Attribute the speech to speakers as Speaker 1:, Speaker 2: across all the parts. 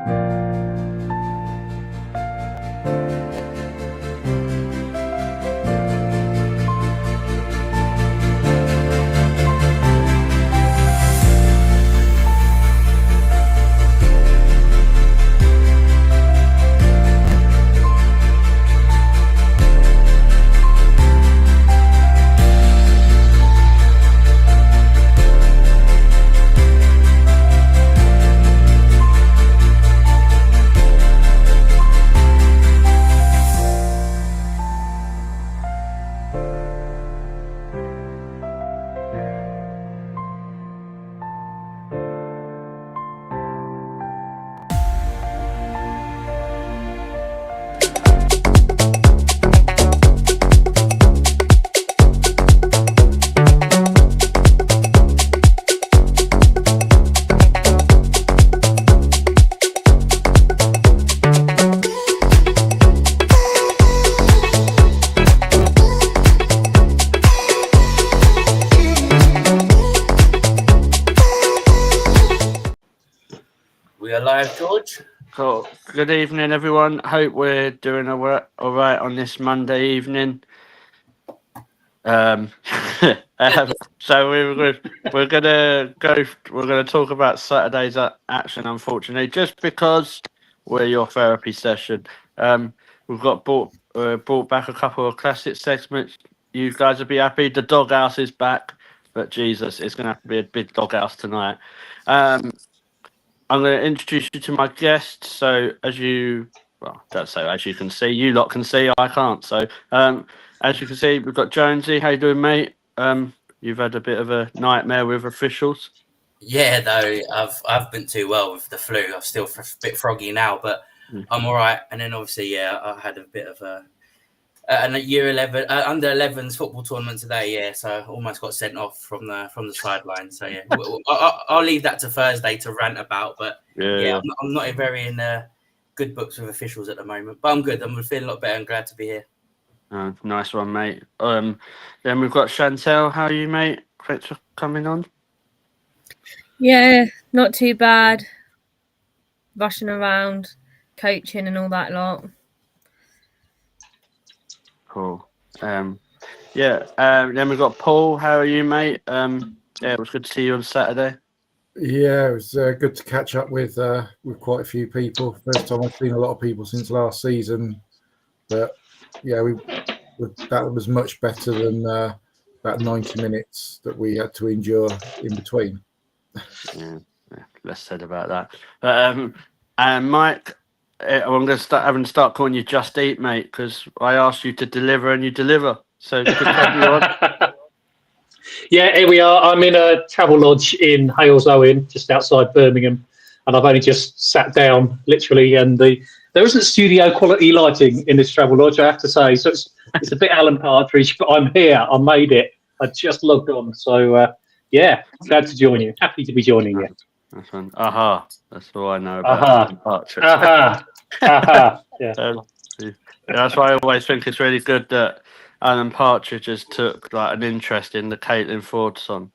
Speaker 1: We are live, George.
Speaker 2: Cool. Good evening, everyone. Hope we're doing all right on this Monday evening. So we're gonna talk about Saturday's action, unfortunately, just because we're your therapy session. We've got brought back a couple of classic segments. You guys will be happy. The doghouse is back, but Jesus, it's gonna have to be a big doghouse tonight. I'm going to introduce you to my guests. So as you can see, you lot can see, I can't. So as you can see, we've got Jonezy. How you doing, mate? You've had a bit of a nightmare with officials.
Speaker 1: Yeah, though I've been too well with the flu. I'm still a bit froggy now, but I'm all right. And then obviously, I had a bit of a year 11 under 11s football tournament today. Yeah, so I almost got sent off from the sideline. So yeah, I'll leave that to Thursday to rant about. But yeah. I'm not very in good books with officials at the moment. But I'm good. I'm feeling a lot better. I'm glad to be here.
Speaker 2: Nice one, mate. Then we've got Chantel. How are you, mate? Thanks for coming on.
Speaker 3: Yeah, not too bad. Rushing around, coaching and all that lot.
Speaker 2: Cool. Then we've got Paul. How are you, mate? It was good to see you on Saturday.
Speaker 4: Yeah, it was good to catch up with quite a few people. First time I've seen a lot of people since last season, but yeah, that was much better than that 90 minutes that we had to endure in between.
Speaker 2: Yeah, less said about that. And Mike, I'm going to start calling you Just Eat, mate, because I asked you to deliver and you deliver. So good to have you on.
Speaker 5: Yeah, here we are. I'm in a travel lodge in Hales Owen, just outside Birmingham, and I've only just sat down, literally, and there isn't studio quality lighting in this travel lodge, I have to say. So it's a bit Alan Partridge, but I'm here. I made it. I just logged on. So, yeah, glad to join you. Happy to be joining you.
Speaker 2: That's fun. Aha. That's all I know about Alan Partridge.
Speaker 5: Yeah.
Speaker 2: That's why I always think it's really good that Alan Partridge just took like an interest in the Caitlin Ford song.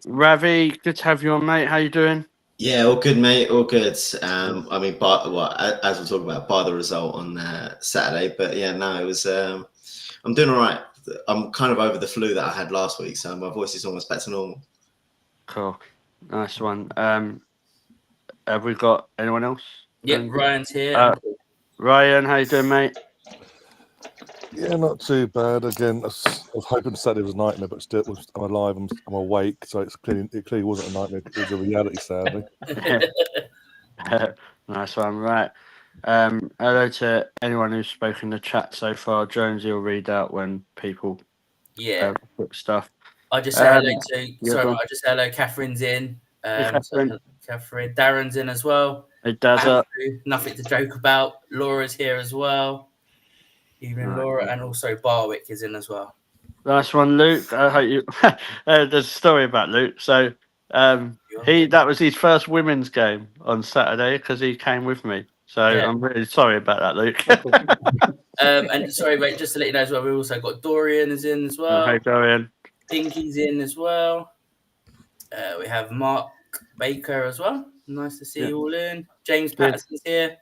Speaker 2: Ravi, good to have you on, mate. How you doing?
Speaker 6: Yeah, all good, mate. All good. As we'll talk about by the result on Saturday, but yeah, no, it was. I'm doing all right. I'm kind of over the flu that I had last week, so my voice is almost back to normal.
Speaker 2: Cool, nice one. Have we got anyone else?
Speaker 1: Yeah, Ryan's here.
Speaker 2: Ryan, how you doing, mate?
Speaker 7: Yeah, not too bad. Again, I was hoping Saturday was a nightmare, but still, I'm alive. I'm awake, so it clearly wasn't a nightmare. It was a reality, sadly.
Speaker 2: Nice one, right? Hello to anyone who's spoken in the chat so far. Jonesy will read out when people put stuff.
Speaker 1: I just say hello to. I just say hello. Catherine's in. Catherine. Darren's in as well.
Speaker 2: It does up.
Speaker 1: Nothing to joke about. Laura's here as well. Even Laura, and also Barwick is in as well.
Speaker 2: Nice one, Luke. I hope you. There's a story about Luke. So that was his first women's game on Saturday because he came with me. So I'm really sorry about that, Luke.
Speaker 1: And sorry, mate, just to let you know as well, we also got Dorian is in as well.
Speaker 2: Hey, Dorian.
Speaker 1: Dinky's in as well. We have Mark Baker as well. Nice to see you all in. James
Speaker 2: Good.
Speaker 1: Patterson's here.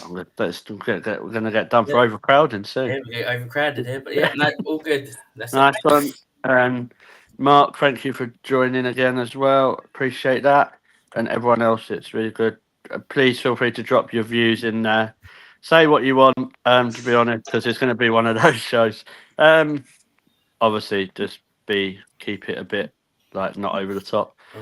Speaker 2: We're going to get done for overcrowding soon.
Speaker 1: Yeah, we get overcrowded here, but yeah, no, all good. That's
Speaker 2: Nice one. And Mark, thank you for joining again as well. Appreciate that. And everyone else, it's really good. Please feel free to drop your views in there. Say what you want, to be honest, because it's going to be one of those shows. Obviously, just keep it a bit like not over the top.
Speaker 1: Oh,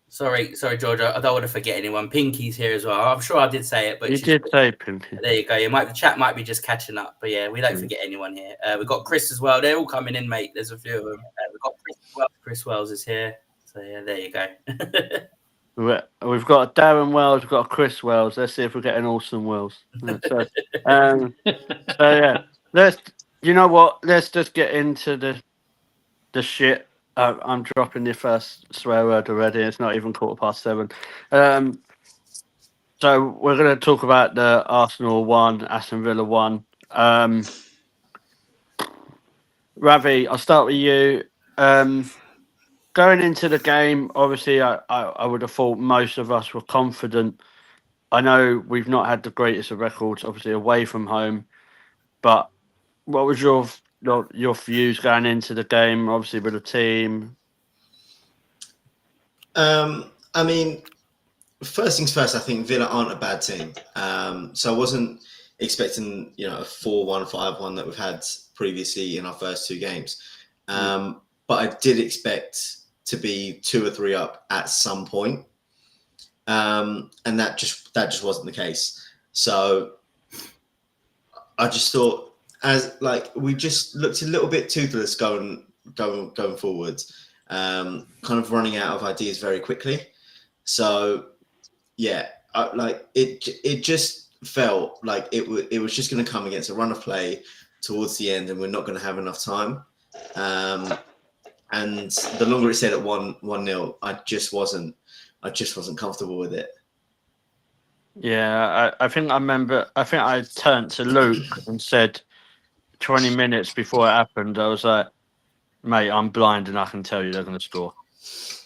Speaker 1: sorry, George. I don't want to forget anyone. Pinky's here as well. I'm sure I did say it, but
Speaker 2: you did say Pinky.
Speaker 1: There you go. The chat might be just catching up, but yeah, we don't forget anyone here. We've got Chris as well. They're all coming in, mate. There's a few of them. We've got Chris as well. Chris Wells is here. So yeah, there you go.
Speaker 2: We've got a Darren Wells. We've got a Chris Wells. Let's see if we get an awesome Wells. So yeah, you know what? Let's just get into the shit. I'm dropping the first swear word already. It's not even 7:15. So we're going to talk about the Arsenal 1, Aston Villa 1. Ravi, I'll start with you. Going into the game, obviously, I would have thought most of us were confident. I know we've not had the greatest of records, obviously, away from home. But what was your views going into the game, obviously, with the team?
Speaker 6: I mean, first things first, I think Villa aren't a bad team. So I wasn't expecting, a 4-1, 5-1 that we've had previously in our first two games. But I did expect to be 2 or 3 up at some point. And that just wasn't the case. So I just thought, we just looked a little bit toothless going forward, kind of running out of ideas very quickly. So yeah, it just felt like it was just going to come against a run of play towards the end, and we're not going to have enough time. And the longer it stayed at 1-0, I just wasn't comfortable with it.
Speaker 2: Yeah, I think I remember. I think I turned to Luke and said 20 minutes before it happened, I was like, "Mate, I'm blind and I can tell you they're going to score."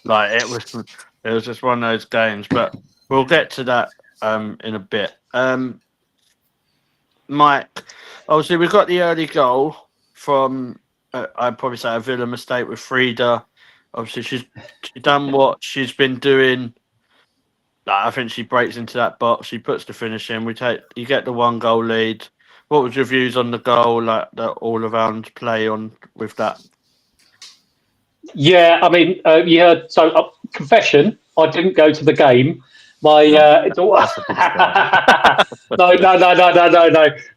Speaker 2: Like it was just one of those games. But we'll get to that in a bit. Mike, obviously we got the early goal from I'd probably say a Villa mistake with Frida. Obviously she's done what she's been doing. I think she breaks into that box. She puts the finish in. You get the 1-goal lead. What was your views on the goal, like the all-around play on with that?
Speaker 5: Yeah, I mean, you heard. So, confession: I didn't go to the game. My daughter. No.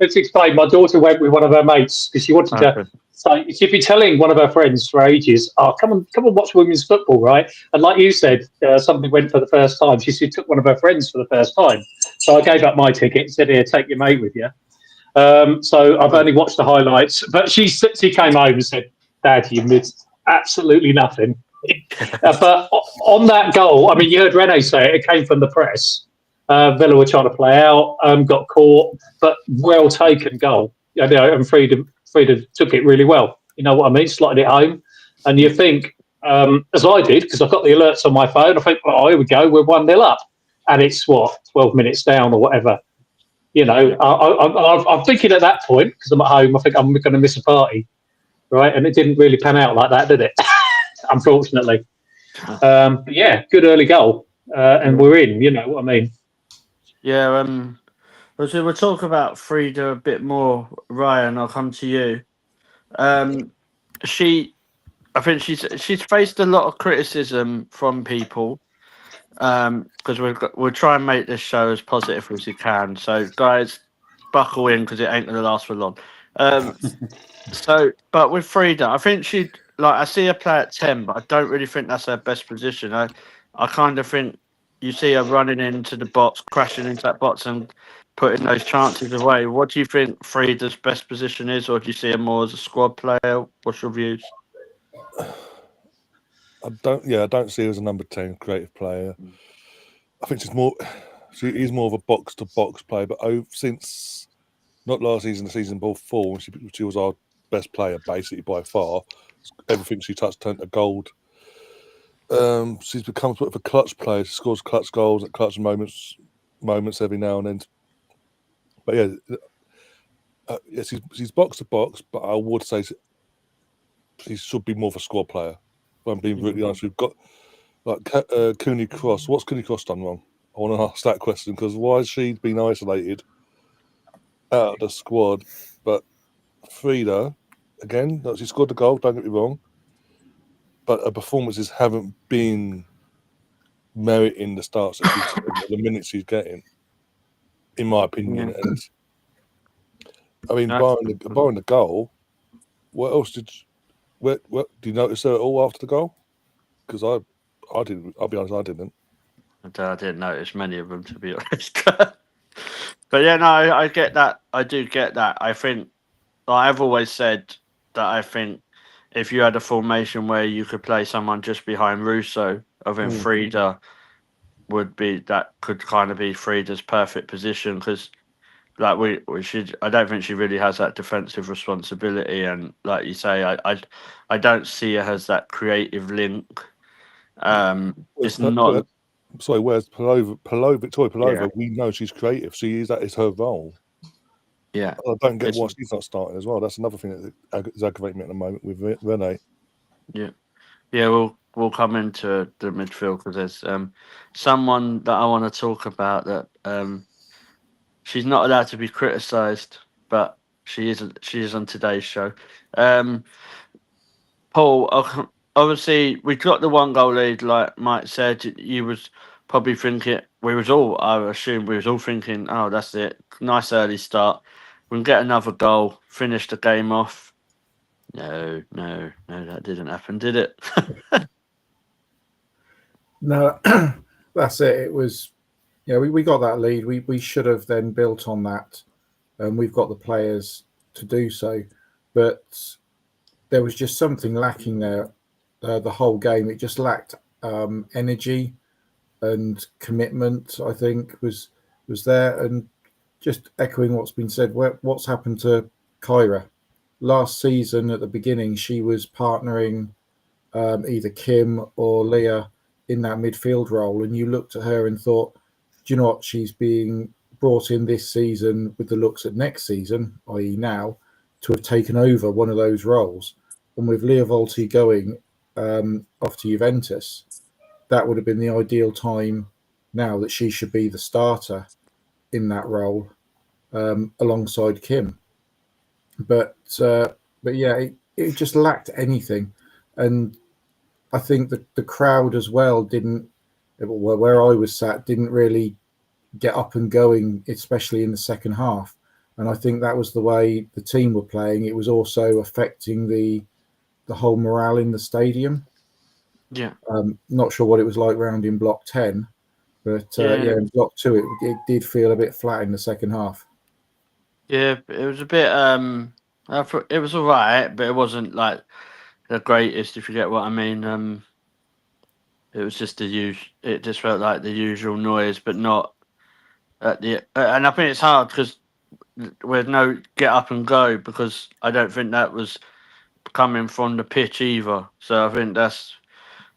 Speaker 5: Let's explain. My daughter went with one of her mates because she wanted to. So she'd been telling one of her friends for ages, "Oh, come on, watch women's football, right?" And like you said, somebody went for the first time. She took one of her friends for the first time. So I gave up my ticket and said, "Here, take your mate with you." So I've only watched the highlights, but she came home and said, "Dad, you missed absolutely nothing." But on that goal, I mean, you heard Rene say it came from the press. Villa were trying to play out, got caught, but well taken goal. And Frida took it really well. You know what I mean? Slotted it home. And you think, as I did, because I've got the alerts on my phone, I think, oh, here we go, we're 1-0 up. And it's 12 minutes down or whatever. I'm thinking at that point, because I'm at home, I think I'm going to miss a party. Right? And it didn't really pan out like that, did it? Unfortunately. But yeah, good early goal. And we're in, you know what I mean?
Speaker 2: Yeah, so we'll talk about Frida a bit more. Ryan, I'll come to you. I think she's faced a lot of criticism from people because we'll try and make this show as positive as we can. So, guys, buckle in because it ain't going to last for long. But with Frida, I think I see her play at 10, but I don't really think that's her best position. I kind of think you see her running into the box, crashing into that box and putting those chances away. What do you think Frida's best position is, or do you see her more as a squad player? What's your views?
Speaker 7: I don't see her as a number 10 creative player. I think she is more of a box-to-box player, but since not last season, the season before, she was our best player basically by far. Everything she touched turned to gold. she's become sort of a clutch player. She scores clutch goals at clutch moments every now and then. But yeah, she's box to box, but I would say she should be more of a squad player. If I'm being brutally honest, we've got like Cooney Cross. What's Cooney Cross done wrong? I want to ask that question because why has she been isolated out of the squad? But Frida, again, she scored the goal. Don't get me wrong, but her performances haven't been meriting the starts that she's the minutes she's getting, in my opinion.
Speaker 2: Yeah.
Speaker 7: And I mean, barring the goal, what else did? What do you notice her at all after the goal? Because I didn't. I'll be honest, I didn't.
Speaker 2: I didn't notice many of them, to be honest. But yeah, no, I get that. I do get that. I think I've always said that I think if you had a formation where you could play someone just behind Russo, I think Frida could kind of be Frida's perfect position because like we should. I don't think she really has that defensive responsibility, and like you say, I don't see her as that creative link. It's not.
Speaker 7: Sorry, whereas Victoria Pelova,
Speaker 2: Yeah.
Speaker 7: we know she's creative. That is her role.
Speaker 2: Yeah,
Speaker 7: I don't get why she's not starting as well. That's another thing that is aggravating me at the moment with Renee.
Speaker 2: Yeah, we'll come into the midfield because there's someone that I want to talk about that she's not allowed to be criticised, but she is on today's show. Paul, obviously we got the 1-goal lead, like Mike said. You was probably thinking I assume we was all thinking, oh, that's it, nice early start. We can get another goal, finish the game off. No, that didn't happen, did it?
Speaker 4: No, that's it. It was, we got that lead. We should have then built on that, and we've got the players to do so. But there was just something lacking there the whole game. It just lacked energy and commitment, I think, was there. And just echoing what's been said, what's happened to Kyra? Last season at the beginning, she was partnering either Kim or Leah in that midfield role, and you looked at her and thought, do you know what? She's being brought in this season with the looks at next season, i.e. now, to have taken over one of those roles. And with Leah Volti going off to Juventus, that would have been the ideal time now that she should be the starter in that role alongside Kim. But yeah, it just lacked anything. And I think that the crowd as well where I was sat, didn't really get up and going, especially in the second half. And I think that was the way the team were playing. It was also affecting the whole morale in the stadium.
Speaker 2: Yeah.
Speaker 4: Not sure what it was like round in Block 10, but in Block 2, it did feel a bit flat in the second half.
Speaker 2: Yeah, it was a bit. It was all right, but it wasn't like the greatest, if you get what I mean. It was just It just felt like the usual noise, but not at the. And I think it's hard because with no get up and go, because I don't think that was coming from the pitch either. So I think that's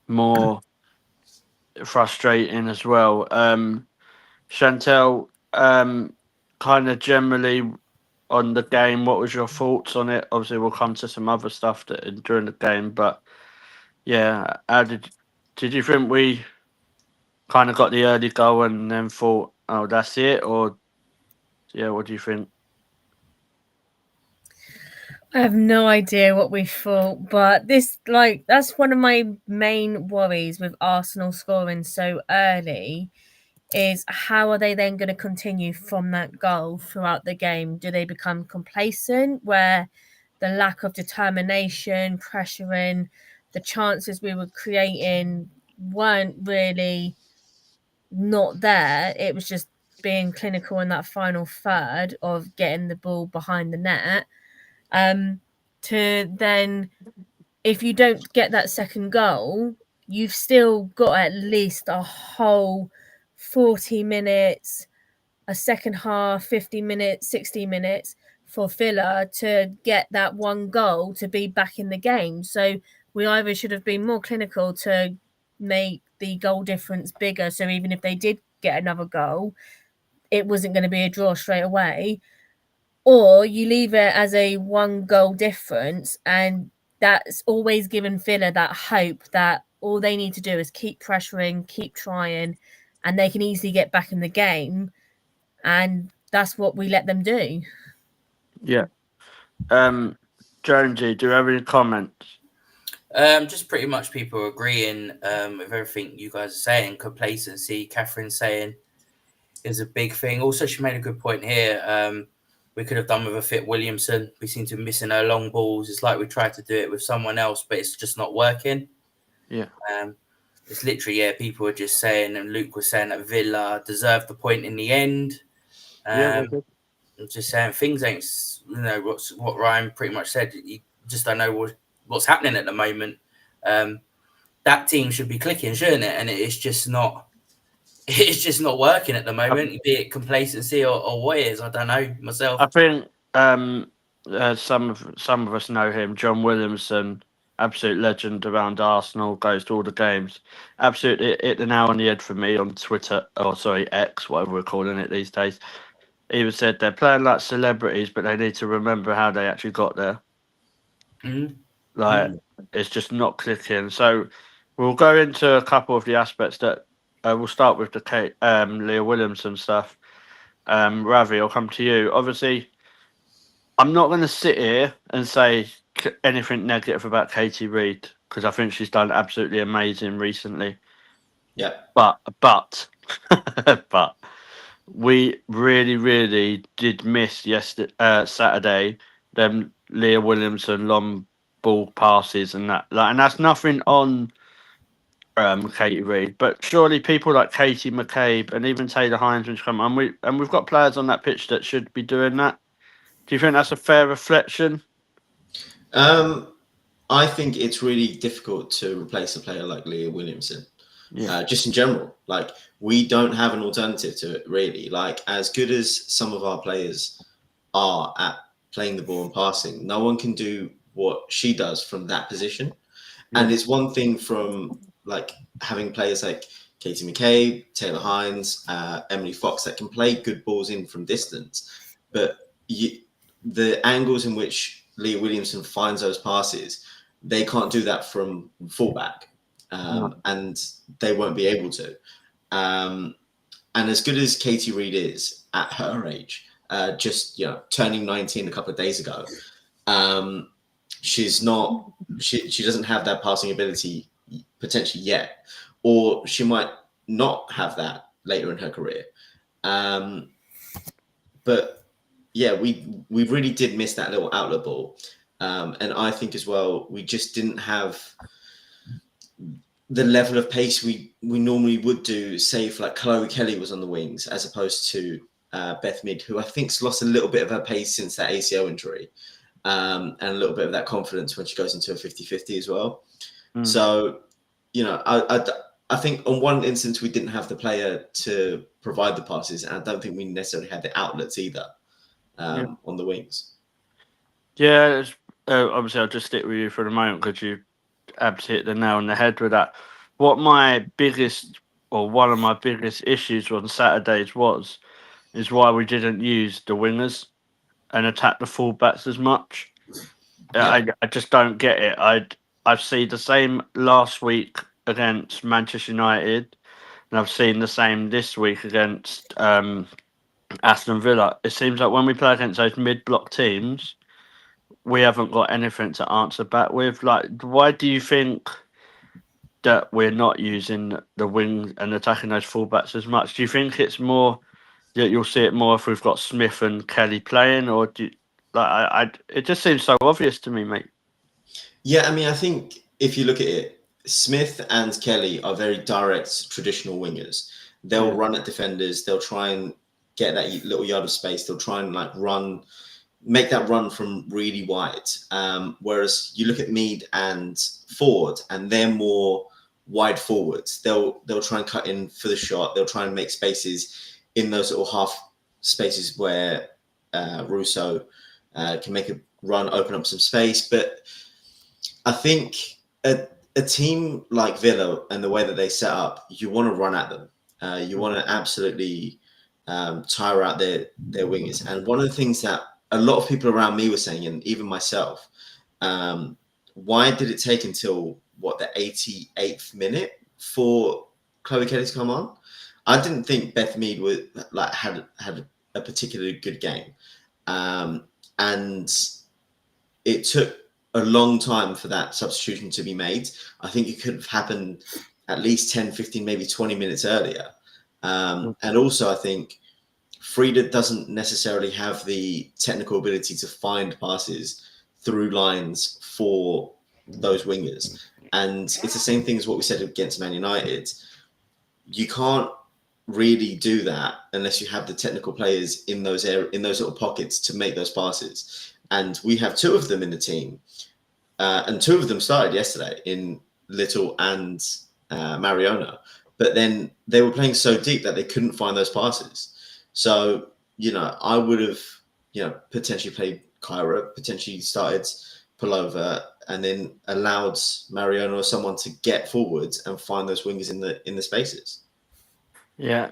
Speaker 2: more frustrating as well. Chantel, kind of generally on the game, what was your thoughts on it? Obviously, we'll come to some other stuff during the game, but yeah, how did you think we kind of got the early goal and then thought, oh, that's it? Or yeah, what do you think?
Speaker 3: I have no idea what we thought, but that's one of my main worries with Arsenal scoring so early is how are they then going to continue from that goal throughout the game? Do they become complacent where the lack of determination, pressuring, the chances we were creating weren't really not there? It was just being clinical in that final third of getting the ball behind the net. To then, if you don't get that second goal, you've still got at least a whole 40 minutes, a second half, 50 minutes, 60 minutes for Villa to get that one goal to be back in the game. So we either should have been more clinical to make the goal difference bigger. So even if they did get another goal, it wasn't going to be a draw straight away. Or you leave it as a 1 goal difference, and that's always given Villa that hope that all they need to do is keep pressuring, keep trying, and they can easily get back in the game. And that's what we let them do.
Speaker 2: Yeah. Jonesy, do you have any comments?
Speaker 1: Just pretty much people agreeing with everything you guys are saying. Complacency, Catherine saying, is a big thing. Also, she made a good point here. We could have done with a fit Williamson. We seem to be missing her long balls. It's like we tried to do it with someone else, but it's just not working.
Speaker 2: Yeah.
Speaker 1: It's literally, people are just saying, and Luke was saying that Villa deserved the point in the end. I'm just saying things ain't, what Ryan pretty much said. You just don't know what's happening at the moment. That team should be clicking, shouldn't it? And it's just not. It's just not working at the moment. Be it complacency or what it is, I don't know myself.
Speaker 2: I think some of us know him. John Williamson, absolute legend around Arsenal, goes to all the games. Absolutely hit the nail on the head for me on Twitter, X, whatever we're calling it these days. He said they're playing like celebrities, but they need to remember how they actually got there. It's just not clicking. So we'll go into a couple of the aspects that we'll start with the Leah Williamson stuff. Ravi, I'll come to you. Obviously, I'm not going to sit here and say anything negative about Katie Reid because I think she's done absolutely amazing recently.
Speaker 6: Yeah.
Speaker 2: But we really, really did miss Saturday them Leah Williamson long ball passes and that. And that's nothing on Katie Reid, but surely people like Katie McCabe and even Taylor Hines when she come on, we've got players on that pitch that should be doing that. Do you think that's a fair reflection?
Speaker 6: I think it's really difficult to replace a player like Leah Williamson.
Speaker 2: Yeah.
Speaker 6: Just in general, like we don't have an alternative to it really. Like as good as some of our players are at playing the ball and passing, no one can do what she does from that position. Yeah. And it's one thing from like having players like Katie McCabe, Taylor Hines, Emily Fox that can play good balls in from distance, but the angles in which Leah Williamson finds those passes, they can't do that from fullback. And they won't be able to. And as good as Katie Reid is at her age, just turning 19 a couple of days ago, she's not. She doesn't have that passing ability potentially yet, or she might not have that later in her career. But yeah, we really did miss that little outlet ball, and I think as well we just didn't have the level of pace we normally would do, say if like Chloe Kelly was on the wings as opposed to Beth Mead, who I think's lost a little bit of her pace since that ACL injury, and a little bit of that confidence when she goes into a 50-50 as well. So, I think on one instance we didn't have the player to provide the passes, and I don't think we necessarily had the outlets either on the wings.
Speaker 2: Yeah, obviously I'll just stick with you for the moment because you absolutely hit the nail on the head with that. What my biggest, or one of my biggest issues on Saturdays is why we didn't use the wingers and attack the fullbacks as much. Yeah. I just don't get it. I've seen the same last week against Manchester United, and I've seen the same this week against Aston Villa. It seems like when we play against those mid-block teams, we haven't got anything to answer back with. Like, why do you think that we're not using the wing and attacking those fullbacks as much? Do you think it's more that you'll see it more if we've got Smith and Kelly playing, or do you, it just seems so obvious to me, mate?
Speaker 6: Yeah, I mean, I think if you look at it, Smith and Kelly are very direct, traditional wingers. They'll run at defenders. They'll try and get that little yard of space. They'll try and make that run from really wide. Whereas you look at Mead and Ford, and they're more wide forwards. They'll try and cut in for the shot. They'll try and make spaces in those little half spaces where Russo can make a run, open up some space. But I think a team like Villa and the way that they set up, you want to run at them. You want to absolutely tire out their wingers. And one of the things that a lot of people around me were saying, and even myself, why did it take until the 88th minute for Chloe Kelly to come on? I didn't think Beth Mead would had a particularly good game, and it took a long time for that substitution to be made. I think it could have happened at least 10, 15, maybe 20 minutes earlier. And also, I think Frida doesn't necessarily have the technical ability to find passes through lines for those wingers. And it's the same thing as what we said against Man United. You can't really do that unless you have the technical players in those little pockets to make those passes. And we have two of them in the team. And two of them started yesterday in Little and Mariona. But then they were playing so deep that they couldn't find those passes. So, I would have, potentially played Kyra, potentially started Pullover, and then allowed Mariona or someone to get forwards and find those wingers in the spaces.
Speaker 2: Yeah,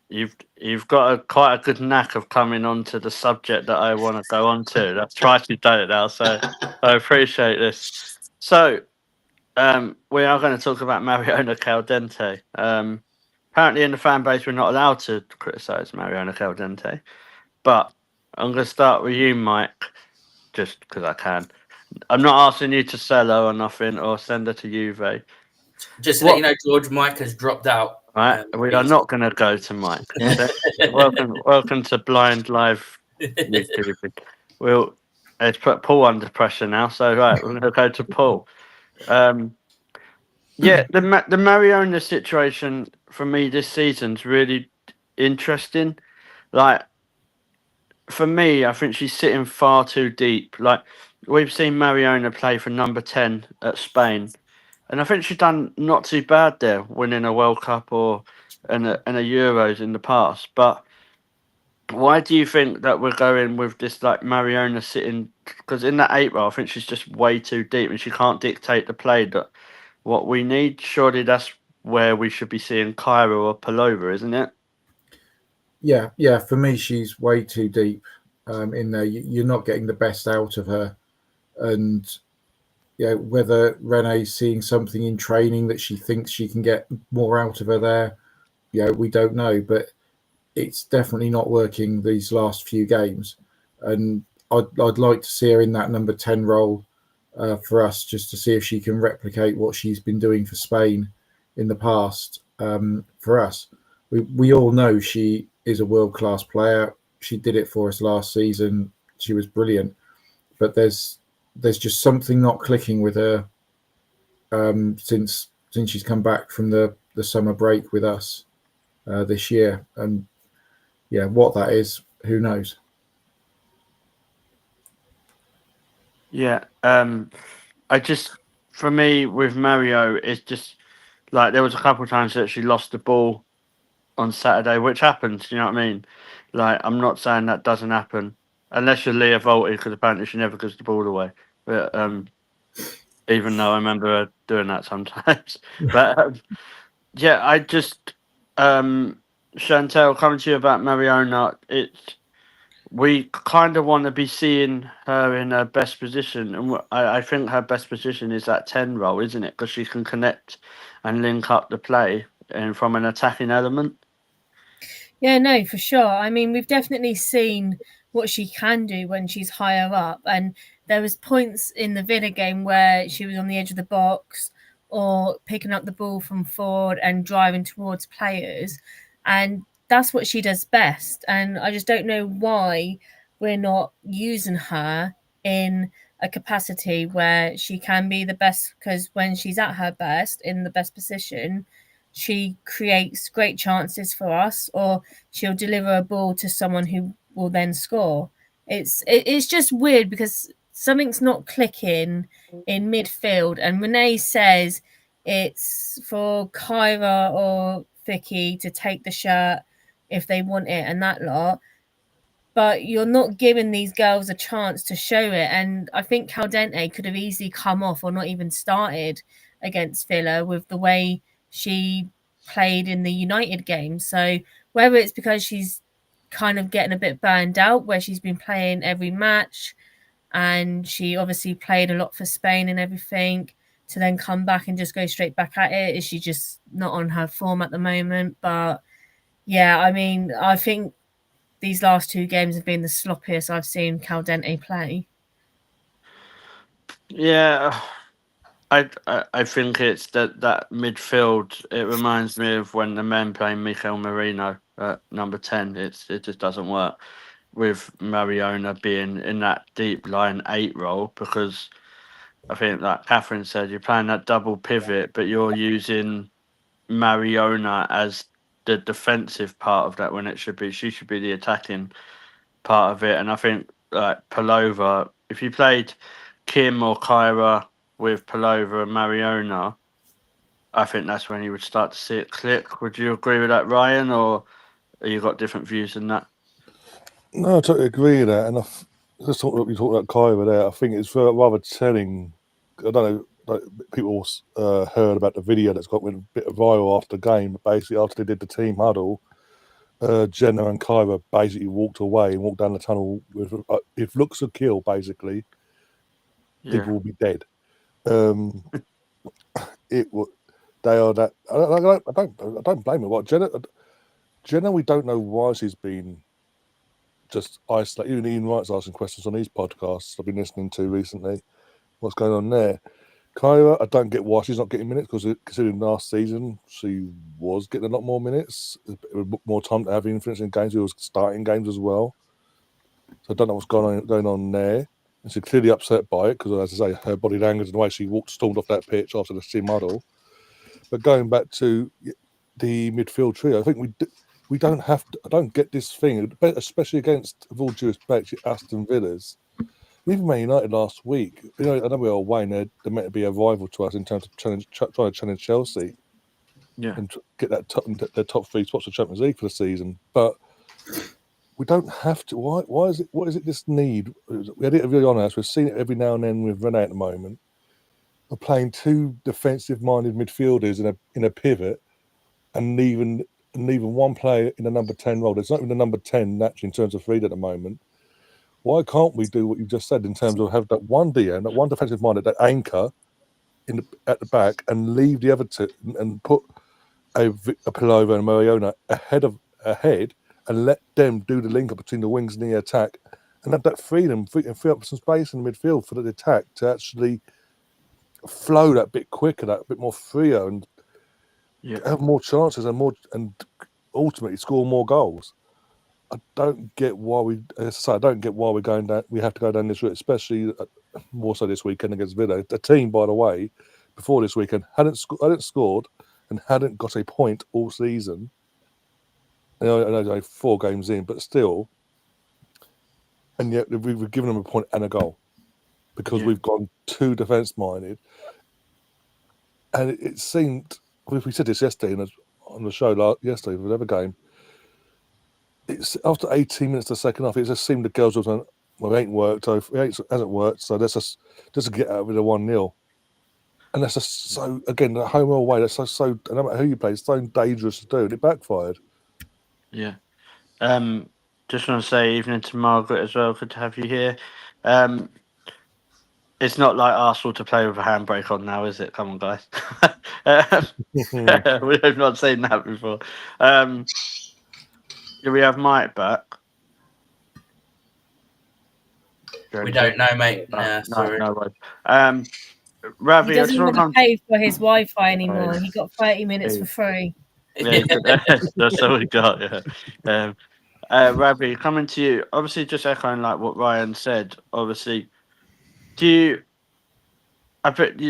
Speaker 2: you've got quite a good knack of coming on to the subject that I want to go on to. I've tried to do it now, so I appreciate this. So, we are going to talk about Mariona Caldente. Apparently, in the fan base, we're not allowed to criticise Mariona Caldente, but I'm going to start with you, Mike, just because I can. I'm not asking you to sell her or nothing, or send her to Juve.
Speaker 1: Just to let you know, George, Mike has dropped out.
Speaker 2: Right, we are not going to go to Mike. welcome to Blind Live YouTube. It's put Paul under pressure now, so right, we're going to go to Paul. Yeah, the Mariona situation for me this season's really interesting. Like, for me, I think she's sitting far too deep. Like, we've seen Mariona play for number 10 at Spain, and I think she's done not too bad there, winning a World Cup and a Euros in the past. But why do you think that we're going with this, like, Mariona sitting? Because in that 8 role, I think she's just way too deep, and she can't dictate the play that what we need. Surely that's where we should be seeing Kyra or Pullover, isn't it?
Speaker 4: Yeah. For me, she's way too deep in there. You're not getting the best out of her, and whether Renee's seeing something in training that she thinks she can get more out of her there, we don't know. But it's definitely not working these last few games, and I'd like to see her in that number 10 role for us, just to see if she can replicate what she's been doing for Spain in the past. For us, we all know she is a world-class player. She did it for us last season. She was brilliant, but there's just something not clicking with her since she's come back from the summer break with us this year. And what that is, who knows?
Speaker 2: Yeah, for me with Mario, it's just like there was a couple of times that she lost the ball on Saturday, which happens. You know what I mean? Like, I'm not saying that doesn't happen unless you're Leah Volti, because apparently she never gives the ball away. But even though I remember her doing that sometimes. But I just Chantel, coming to you about Mariona, we kind of want to be seeing her in her best position, and I think her best position is that 10 role, isn't it? Because she can connect and link up the play and from an attacking element.
Speaker 3: Yeah, no, for sure. I mean, we've definitely seen what she can do when she's higher up, and there was points in the Villa game where she was on the edge of the box or picking up the ball from forward and driving towards players, and that's what she does best. And I just don't know why we're not using her in a capacity where she can be the best, because when she's at her best, in the best position, she creates great chances for us, or she'll deliver a ball to someone who will then score. It's just weird because something's not clicking in midfield, and Renee says it's for Kyra or Vicky to take the shirt if they want it and that lot. but you're not giving these girls a chance to show it. And I think Caldente could have easily come off or not even started against Villa with the way she played in the United game. So whether it's because she's kind of getting a bit burned out where she's been playing every match and she obviously played a lot for Spain and everything, to then come back and just go straight back at it, is she just not on her form at the moment? But yeah, I mean, I think these last 2 games have been the sloppiest I've seen Caldente play.
Speaker 2: Yeah, I think it's that midfield. It reminds me of when the men play Mikel Merino at number 10. It just doesn't work with Mariona being in that deep line 8 role, because I think, like Catherine said, you're playing that double pivot, but you're using Mariona as the defensive part of that when it should be she should be the attacking part of it. And I think like Palova, if you played Kim or Kyra with Palova and Mariona, I think that's when you would start to see it click. Would you agree with that, Ryan, or have you got different views than that?
Speaker 7: No, I totally agree with that. And we talked about Kyra there. I think it's rather telling. I don't know. Like, people heard about the video that's got a bit viral after the game. Basically, after they did the team huddle, Jenna and Kyra basically walked away and walked down the tunnel with, if looks are kill, basically, people will be dead. They are that. I don't blame her. What Jenna, we don't know why she's been just isolated. Even Ian Wright's asking questions on these podcasts I've been listening to recently. What's going on there? Kyra, I don't get why she's not getting minutes, because considering last season she was getting a lot more minutes, more time to have influence in games. She was starting games as well. So I don't know what's going on there. And she's clearly upset by it, because, as I say, her body language and the way she stormed off that pitch after the team huddle. But going back to the midfield trio, I think we don't have to. I don't get this thing, especially against, with all due respect, Aston Villa's. Even Man United last week, I know we were away, and they're meant to be a rival to us in terms of trying to challenge Chelsea, and get their top 3 spots for Champions League for the season. But we don't have to. Why is it? What is it? This need? We had it really on us. We've seen it every now and then with Renee at the moment. We're playing 2 defensive-minded midfielders in a pivot, and leaving one player in the number 10 role. There's not even the number 10 actually in terms of Freed at the moment. Why can't we do what you just said in terms of have that one DM, that one defensive minded, that anchor at the back, and leave the other 2 and put a Palova and Mariona ahead, and let them do the link up between the wings and the attack, and have that freedom and free up some space in the midfield for the attack to actually flow that bit quicker, that bit more freer, and have more chances and ultimately score more goals. I don't get why we're going down. We have to go down this route, especially more so this weekend against Villa. The team, by the way, before this weekend hadn't scored and hadn't got a point all season. I know 4 games in, but still, and yet we've given them a point and a goal because we've gone too defence-minded. And it seemed, we said this yesterday on the show yesterday for another game. It's after 18 minutes of the second half, it just seemed the girls were saying, well, it ain't worked, so it hasn't worked, so let's just get out with a 1-0. And that's just so, again, the home or away, that's so no matter who you play, it's so dangerous to do, and it backfired.
Speaker 2: Yeah. Just want to say evening to Margaret as well. Good to have you here. It's not like Arsenal to play with a handbrake on now, is it? Come on, guys. We have not seen that before. Do we have Mike back?
Speaker 1: We don't know, mate. Sorry.
Speaker 2: No worries. Ravi,
Speaker 3: He doesn't want to pay for his Wi-Fi anymore. He got 30 minutes for free.
Speaker 2: Yeah, that's all we got. Yeah. Ravi, coming to you. Obviously, just echoing like what Ryan said. Obviously,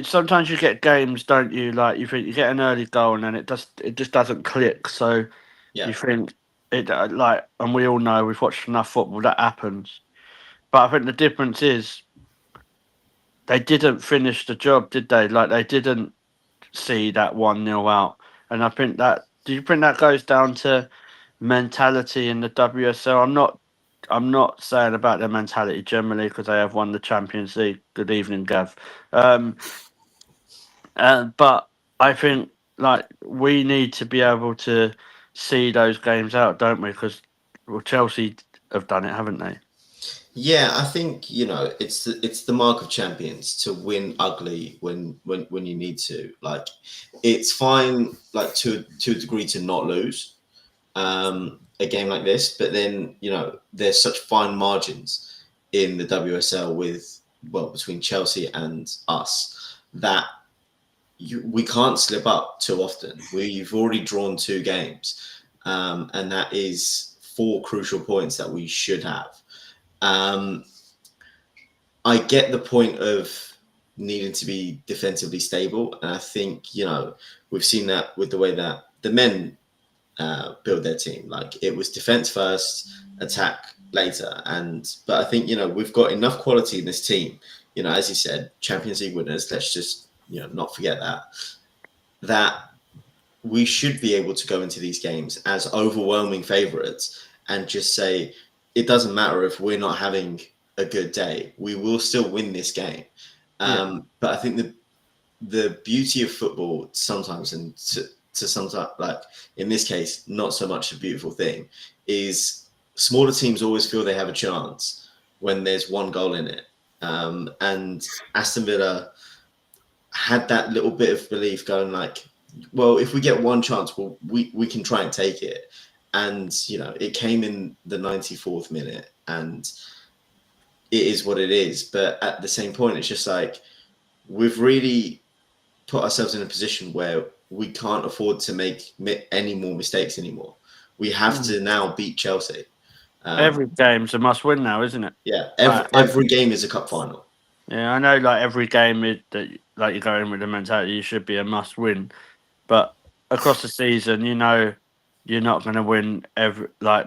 Speaker 2: sometimes you get games, don't you? Like you think you get an early goal and then it just doesn't click. So you think it and we all know we've watched enough football that happens. But I think the difference is they didn't finish the job, did they? Like they didn't see that 1-0 out. And I think do you think that goes down to mentality in the WSL? I'm not I'm not saying about their mentality generally because they have won the Champions League. Good evening, Gav. But I think like we need to be able to see those games out, don't we? Because Chelsea have done it, haven't they?
Speaker 6: Yeah, I think it's the mark of champions to win ugly when you need to. Like, it's fine, like to a degree, to not lose a game like this, but then there's such fine margins in the WSL between Chelsea and us that we can't slip up too often. We've already drawn 2 games, and that is 4 crucial points that we should have. I get the point of needing to be defensively stable, and I think we've seen that with the way that the men build their team. Like, it was defense first, attack later, but I think we've got enough quality in this team. As you said, Champions League winners. Let's just not forget that we should be able to go into these games as overwhelming favourites and just say it doesn't matter if we're not having a good day, we will still win this game. But I think the beauty of football sometimes, and to sometimes, like in this case, not so much a beautiful thing, is smaller teams always feel they have a chance when there's 1 goal in it. And Aston Villa had that little bit of belief going like, well, if we get 1 chance, we can try and take it. And, it came in the 94th minute, and it is what it is. But at the same point, it's just like, we've really put ourselves in a position where we can't afford to make any more mistakes anymore. We have to now beat Chelsea.
Speaker 2: Every game's a must-win now, isn't it?
Speaker 6: Yeah, every game is a cup final.
Speaker 2: Yeah, I know. Like every game that you go in with the mentality, you should be a must-win. But across the season, you're not going to win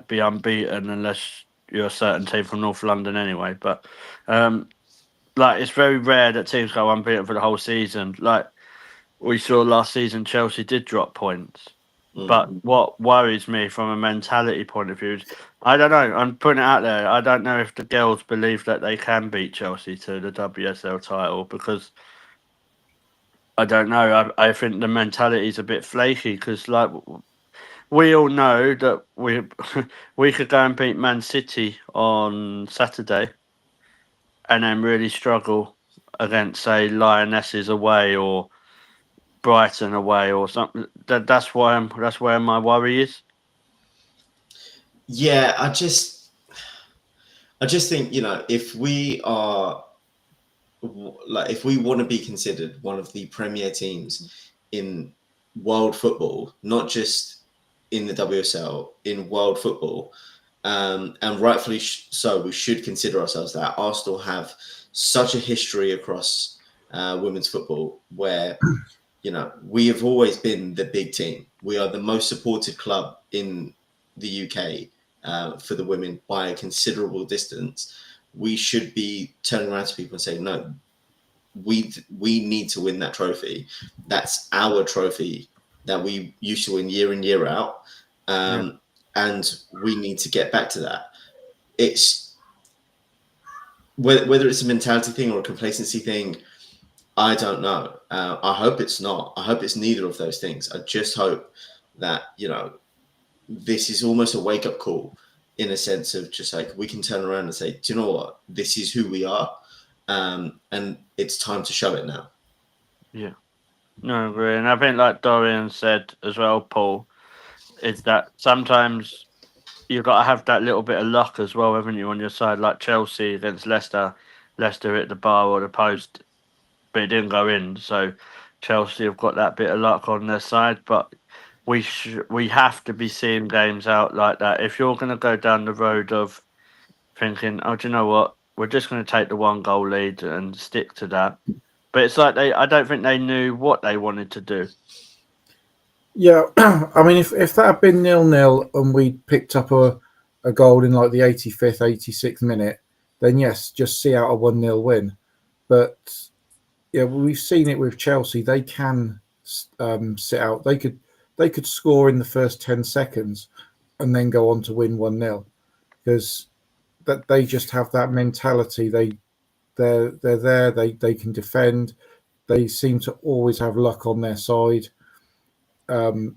Speaker 2: be unbeaten unless you're a certain team from North London anyway. But it's very rare that teams go unbeaten for the whole season. Like we saw last season, Chelsea did drop points. But what worries me from a mentality point of view is, I don't know, I'm putting it out there, I don't know if the girls believe that they can beat Chelsea to the WSL title, because I don't know, I think the mentality is a bit flaky, because like we all know that we could go and beat Man City on Saturday and then really struggle against, say, Lionesses away or Brighton away or something. That's where my worry is.
Speaker 6: Yeah, I just think if we are if we want to be considered one of the premier teams in world football, not just in the WSL, in world football, and rightfully so, we should consider ourselves that. Arsenal have such a history across women's football where we have always been the big team. We are the most supported club in the UK for the women by a considerable distance. We should be turning around to people and saying, no, we need to win that trophy. That's our trophy that we used to win year in, year out. And we need to get back to that. It's whether it's a mentality thing or a complacency thing, I don't know. I hope it's not. I hope it's neither of those things. I just hope that, this is almost a wake-up call in a sense of just like, we can turn around and say, do you know what? This is who we are. And it's time to show it now.
Speaker 2: Yeah. No, I agree. And I think like Dorian said as well, Paul, is that sometimes you've got to have that little bit of luck as well, haven't you, on your side? Like Chelsea against Leicester. Leicester hit the bar or the post, but it didn't go in. So Chelsea have got that bit of luck on their side. But we have to be seeing games out like that. If you're going to go down the road of thinking, oh, do you know what? We're just going to take the 1 goal lead and stick to that. But it's like I don't think they knew what they wanted to do.
Speaker 4: Yeah, I mean, if that had been 0-0 and we picked up a goal in like the 85th, 86th minute, then yes, just see out a 1-0 win. But yeah, we've seen it with Chelsea. They can sit out. They could score in the first 10 seconds and then go on to win 1-0. Because that they just have that mentality. They're there. They can defend. They seem to always have luck on their side, and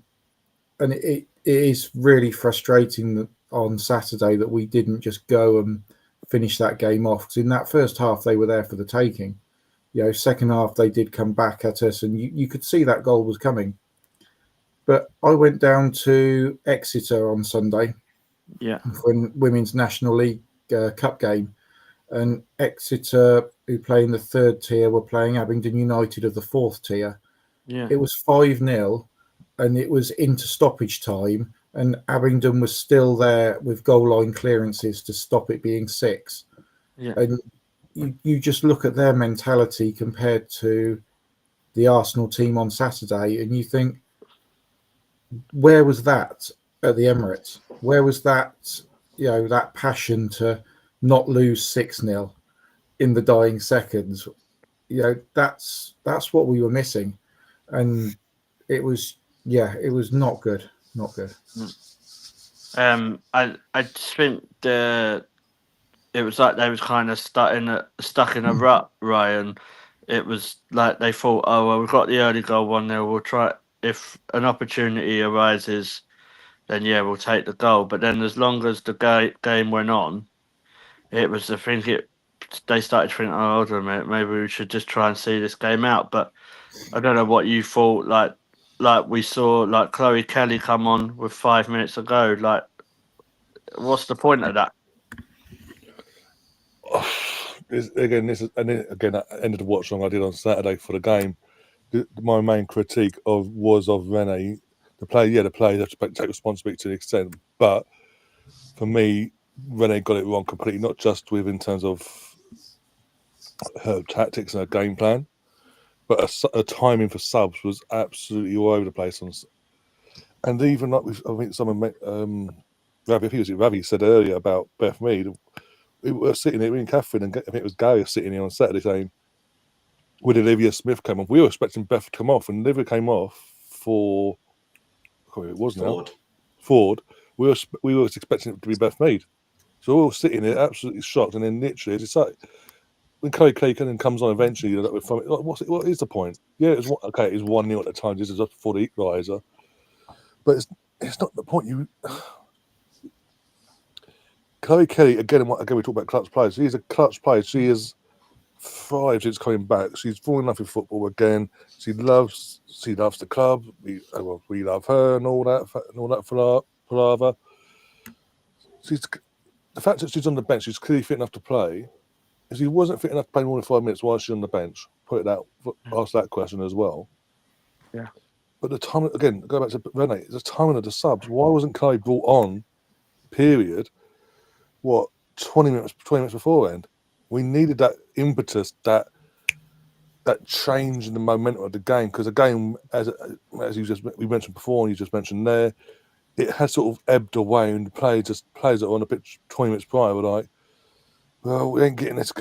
Speaker 4: it is really frustrating that on Saturday that we didn't just go and finish that game off. Because in that first half, they were there for the taking. Second half they did come back at us, and you could see that goal was coming. But I went down to Exeter on Sunday, for a Women's National League Cup game, and Exeter, who play in the 3rd tier, were playing Abingdon United of the 4th tier.
Speaker 2: Yeah,
Speaker 4: it was 5-0, and it was into stoppage time, and Abingdon was still there with goal line clearances to stop it being 6.
Speaker 2: Yeah,
Speaker 4: And you just look at their mentality compared to the Arsenal team on Saturday, and you think, where was that at the Emirates? Where was that, that passion to not lose 6-0 in the dying seconds? That's what we were missing, and it was not good, not good.
Speaker 2: I just think it was like they was kind of stuck in a rut, Ryan. It was like they thought, oh well, we've got the early goal 1-0. We'll try, if an opportunity arises, then we'll take the goal. But then, as long as the game went on, it was they started thinking, oh, hold on a minute, maybe we should just try and see this game out. But I don't know what you thought. Like we saw, like Chloe Kelly come on with 5 minutes to go. Like, what's the point of that?
Speaker 7: Again, I ended the watch along I did on Saturday for the game. My main critique was of Renee. The player have to take responsibility to the extent, but for me, Renee got it wrong completely. Not just in terms of her tactics and her game plan, but her timing for subs was absolutely all over the place. And even like I think someone, Ravi said earlier about Beth Mead. We were sitting here, me and Catherine, and I think it was Gary sitting here on Saturday saying, when Olivia Smith came off, we were expecting Beth to come off, and Olivia came off for, it was now Ford. We were expecting it to be Beth Mead, so we were sitting here absolutely shocked. And then literally, it's like when Chloe Clayton comes on eventually, what is the point? Yeah, it was 1-0 at the time. This is just before the equaliser, but it's not the point. Chloe Kelly, again, we talk about clutch players. She's a clutch player. She has thrived since coming back. She's fallen in love with football again. She loves the club. We love her and all that palaver. The fact that she's on the bench, she's clearly fit enough to play. If she wasn't fit enough to play more than 5 minutes, why is she on the bench? Ask that question as well.
Speaker 2: Yeah.
Speaker 7: But the time, again, go back to Renee, the timing of the subs. Why wasn't Chloe brought on, period, 20 minutes beforehand? We needed that impetus, that change in the momentum of the game, because the game, as we mentioned before, and you just mentioned there, it has sort of ebbed away, and the players that were on the pitch 20 minutes prior were like, well, we ain't getting this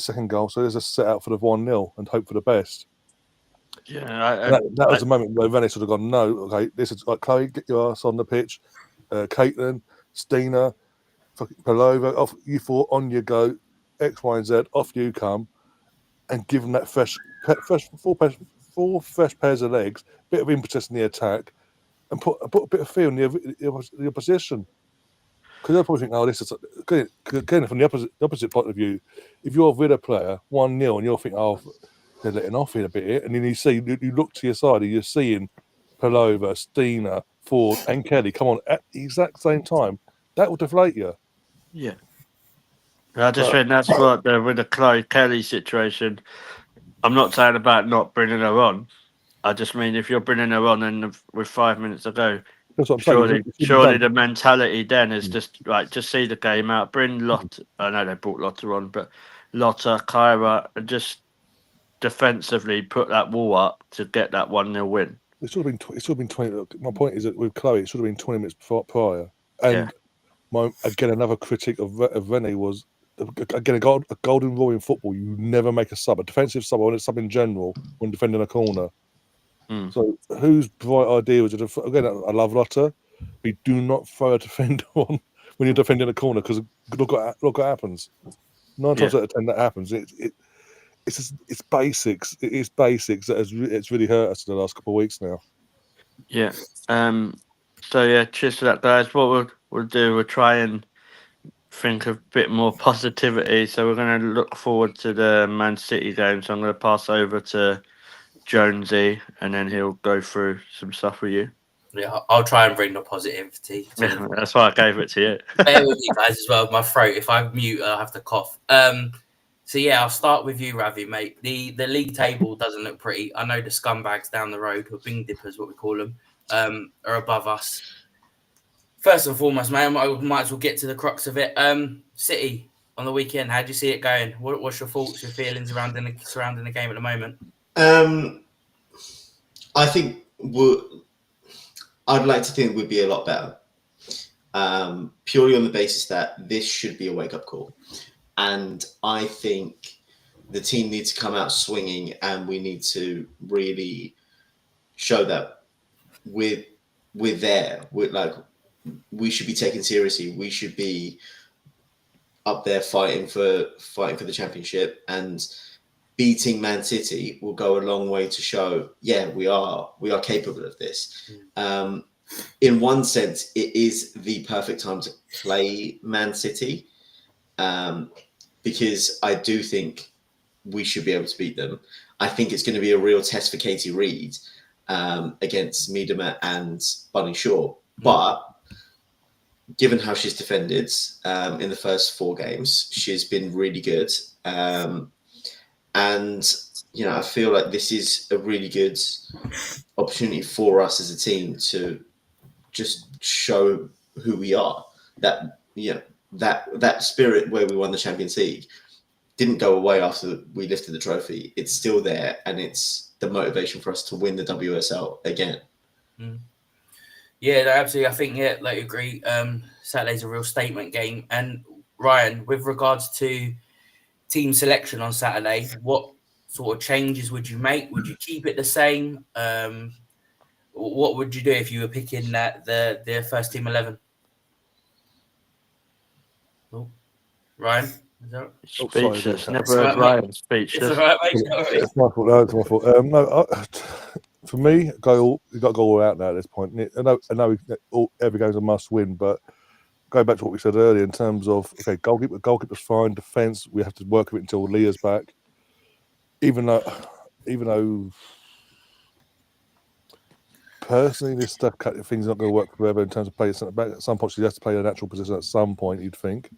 Speaker 7: second goal, so let's just set out for the 1-0 and hope for the best.
Speaker 2: Yeah,
Speaker 7: that was the moment where Rennie sort of gone, no, okay, this is like, Chloe, get your ass on the pitch, Caitlin, Stina, Palova, off you four, on you go, X, Y, and Z, off you come, and give them that four fresh pairs of legs, bit of impetus in the attack, and put a bit of feel in the opposition. Because they'll probably think, oh, this is again from the opposite point of view. If you're a Villa player 1-0 and you're thinking, oh, they're letting off here a bit here, and then you look to your side and you're seeing Palova, Stina, Ford, and Kelly come on at the exact same time, that will deflate you.
Speaker 2: Yeah. I just think that's what with the Chloe Kelly situation. I'm not saying about not bringing her on. I just mean if you're bringing her on and with 5 minutes to go,
Speaker 7: that's what I'm saying.
Speaker 2: Surely the mentality then is just see the game out. Bring Lotta. I know they brought Lotta on, but Lotta, Kyra, and just defensively put that wall up to get that 1-0 win.
Speaker 7: It should have been 20. My point is that with Chloe, it should have been 20 minutes prior. And another critic of Rennie was, again, a golden rule in football: you never make a sub, a defensive sub, or a sub in general when defending a corner. So whose bright idea was it? Again, I love Lotta. We do not throw a defender on when you're defending a corner, because look what happens. 9 times out of 10 that happens. It's basics. It is basics that it's really hurt us in the last couple of weeks now.
Speaker 2: Yeah. So yeah, cheers for that, guys. What we'll do, we'll try and think of a bit more positivity. So we're going to look forward to the Man City game. So I'm going to pass over to Jonesy, and then he'll go through some stuff with you.
Speaker 1: Yeah, I'll try and bring the positivity.
Speaker 2: That's why I gave it to you.
Speaker 1: Bear with me, guys, as well. My throat. If I mute, I'll have to cough. So yeah, I'll start with you, Ravi, mate. The league table doesn't look pretty. I know the scumbags down the road, or bing dippers, what we call them, are above us. First and foremost, mate, I might as well get to the crux of it. City on the weekend, how do you see it going? What's your thoughts, your feelings surrounding the game at the moment?
Speaker 6: I think I'd like to think we'd be a lot better. Purely on the basis that this should be a wake-up call. And I think the team needs to come out swinging, and we need to really show that we're there. We should be taken seriously. We should be up there fighting for the championship, and beating Man City will go a long way to show, yeah, we are capable of this. In one sense, it is the perfect time to play Man City, because I do think we should be able to beat them. I think it's going to be a real test for Katie Reid against Miedema and Bunny Shaw. But given how she's defended in the first 4 games, she's been really good. And, I feel like this is a really good opportunity for us as a team to just show who we are. That spirit where we won the Champions League didn't go away after we lifted the trophy. It's still there, and it's the motivation for us to win the WSL again.
Speaker 1: Yeah, no, absolutely. I think, like you agree, Saturday's a real statement game. And Ryan, with regards to team selection on Saturday, what sort of changes would you make? Would you keep it the same? What would you do if you were picking the first team 11? Oh, Ryan? Is that...
Speaker 2: Speechless.
Speaker 7: Sorry,
Speaker 2: Never heard Ryan speechless.
Speaker 1: It's all right, mate.
Speaker 7: It's my fault. No, it's my fault. For me, you got to go all out now at this point. I know every game's a must win, but going back to what we said earlier in terms of goalkeeper's fine, defence, we have to work with it until Leah's back. Even though personally this stuff things not going to work forever in terms of playing centre back. At some point she has to play a natural position at some point, you'd think.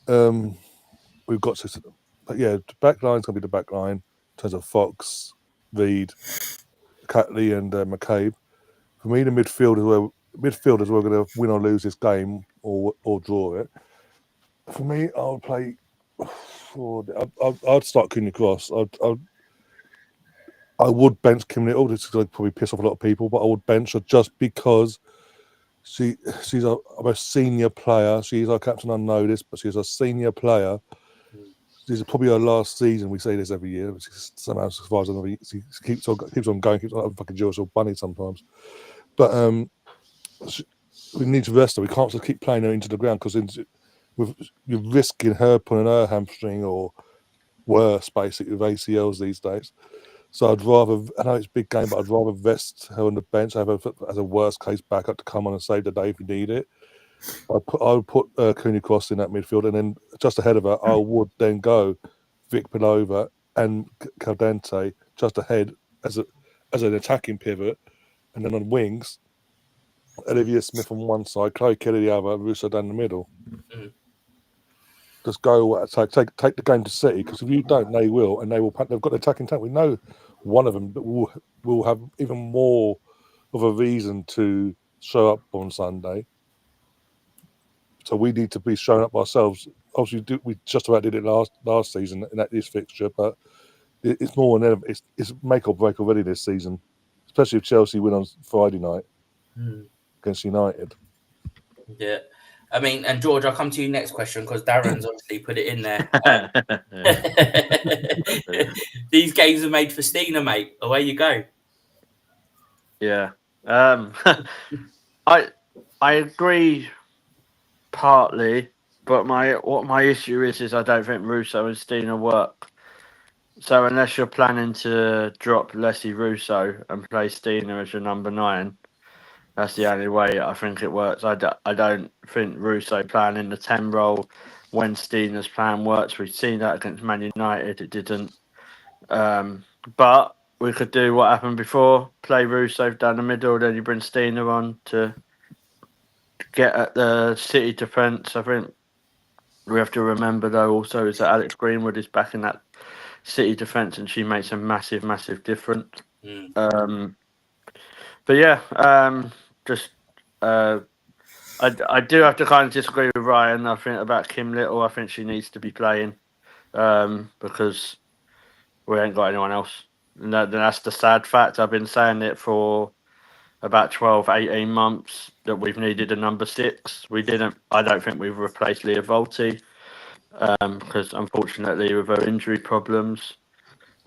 Speaker 7: We've got to, but yeah, the back line's going to be the back line in terms of Fox, Reid, Catley and McCabe. For me, the midfielders were going to win or lose this game or draw it. For me, I would play. I'd start Cunha Cross. I would bench Kim Little. This is going to probably piss off a lot of people, but I would bench her just because she's a senior player. She's our captain. I know this, but she's a senior player. This is probably her last season. We say this every year. But she somehow survives another year. She keeps on going. Keeps on fucking Jewish or bunny sometimes. But we need to rest her. We can't just keep playing her into the ground because you're risking her pulling her hamstring or worse, basically, with ACLs these days. So I'd rather, I know it's a big game, but I'd rather vest her on the bench, have her as a worst case backup to come on and save the day if you need it. I would put Cunha Cross in that midfield, and then just ahead of her, I would then go Vic Pilova and Caldente just ahead as an attacking pivot, and then on wings, Olivia Smith on one side, Chloe Kelly the other, Russo down the middle. Just go take the game to City, because if you don't, they will, and they will. They've got the attacking talent. We know one of them will have even more of a reason to show up on Sunday. So we need to be showing up ourselves. Obviously, we just about did it last season in this fixture, but it's more than ever. It's make or break already this season, especially if Chelsea win on Friday night against United.
Speaker 1: Yeah. I mean, and George, I'll come to you next question because Darren's obviously put it in there. These games are made for Stina, mate. Away you go.
Speaker 2: Yeah. I agree partly, but my issue is I don't think Russo and Steiner work. So unless you're planning to drop Leslie Russo and play Steiner as your number 9, that's the only way I think it works. I don't think Russo playing in the 10 role when Steiner's plan works. We've seen that against Man United. It didn't. But we could do what happened before, play Russo down the middle, then you bring Steiner on to get at the City defence. I think we have to remember, though, also, is that Alex Greenwood is back in that City defence and she makes a massive, massive difference. But yeah, I do have to kind of disagree with Ryan. I think about Kim Little. I think she needs to be playing because we ain't got anyone else. And that's the sad fact. I've been saying it for about 12, 18 months that we've needed a number 6. We didn't. I don't think we've replaced Leah Volti because unfortunately with her injury problems.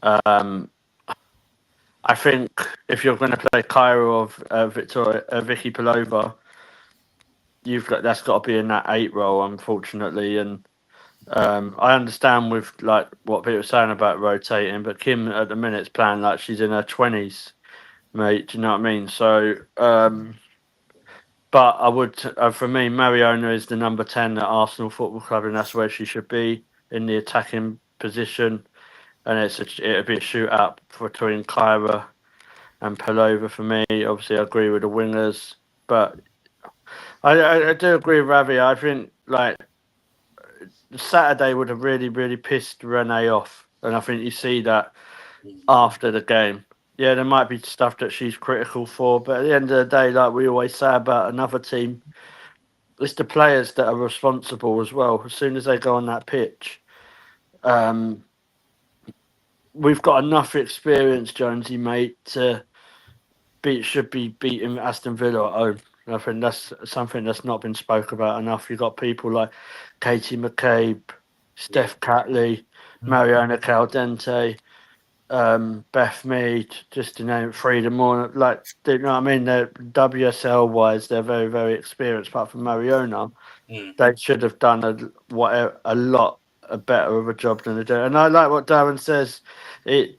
Speaker 2: I think if you're going to play Kyra or Vicky Pelova, that's got to be in that 8 role, unfortunately. And I understand with like what people are saying about rotating, but Kim at the minute's playing like she's in her 20s, mate. Do you know what I mean? So, but I would, for me, Mariona is the number 10 at Arsenal Football Club, and that's where she should be in the attacking position. And it'd be a shootout between Kyra and Pelova for me. Obviously, I agree with the wingers, but I do agree with Ravi. I think like Saturday would have really, really pissed Renee off, and I think you see that after the game. Yeah, there might be stuff that she's critical for, but at the end of the day, like we always say about another team, it's the players that are responsible as well. As soon as they go on that pitch, we've got enough experience, Jonesy, mate, to should be beating Aston Villa at home. I think that's something that's not been spoke about enough. You've got people like Katie McCabe, Steph Catley, Mariona Caldente, Beth Mead, just to name 3 of them more. Like, you know what I mean? They're WSL wise, they're very, very experienced. Apart from Mariona, they should have done a lot better of a job than they do. And I like what Darren says. The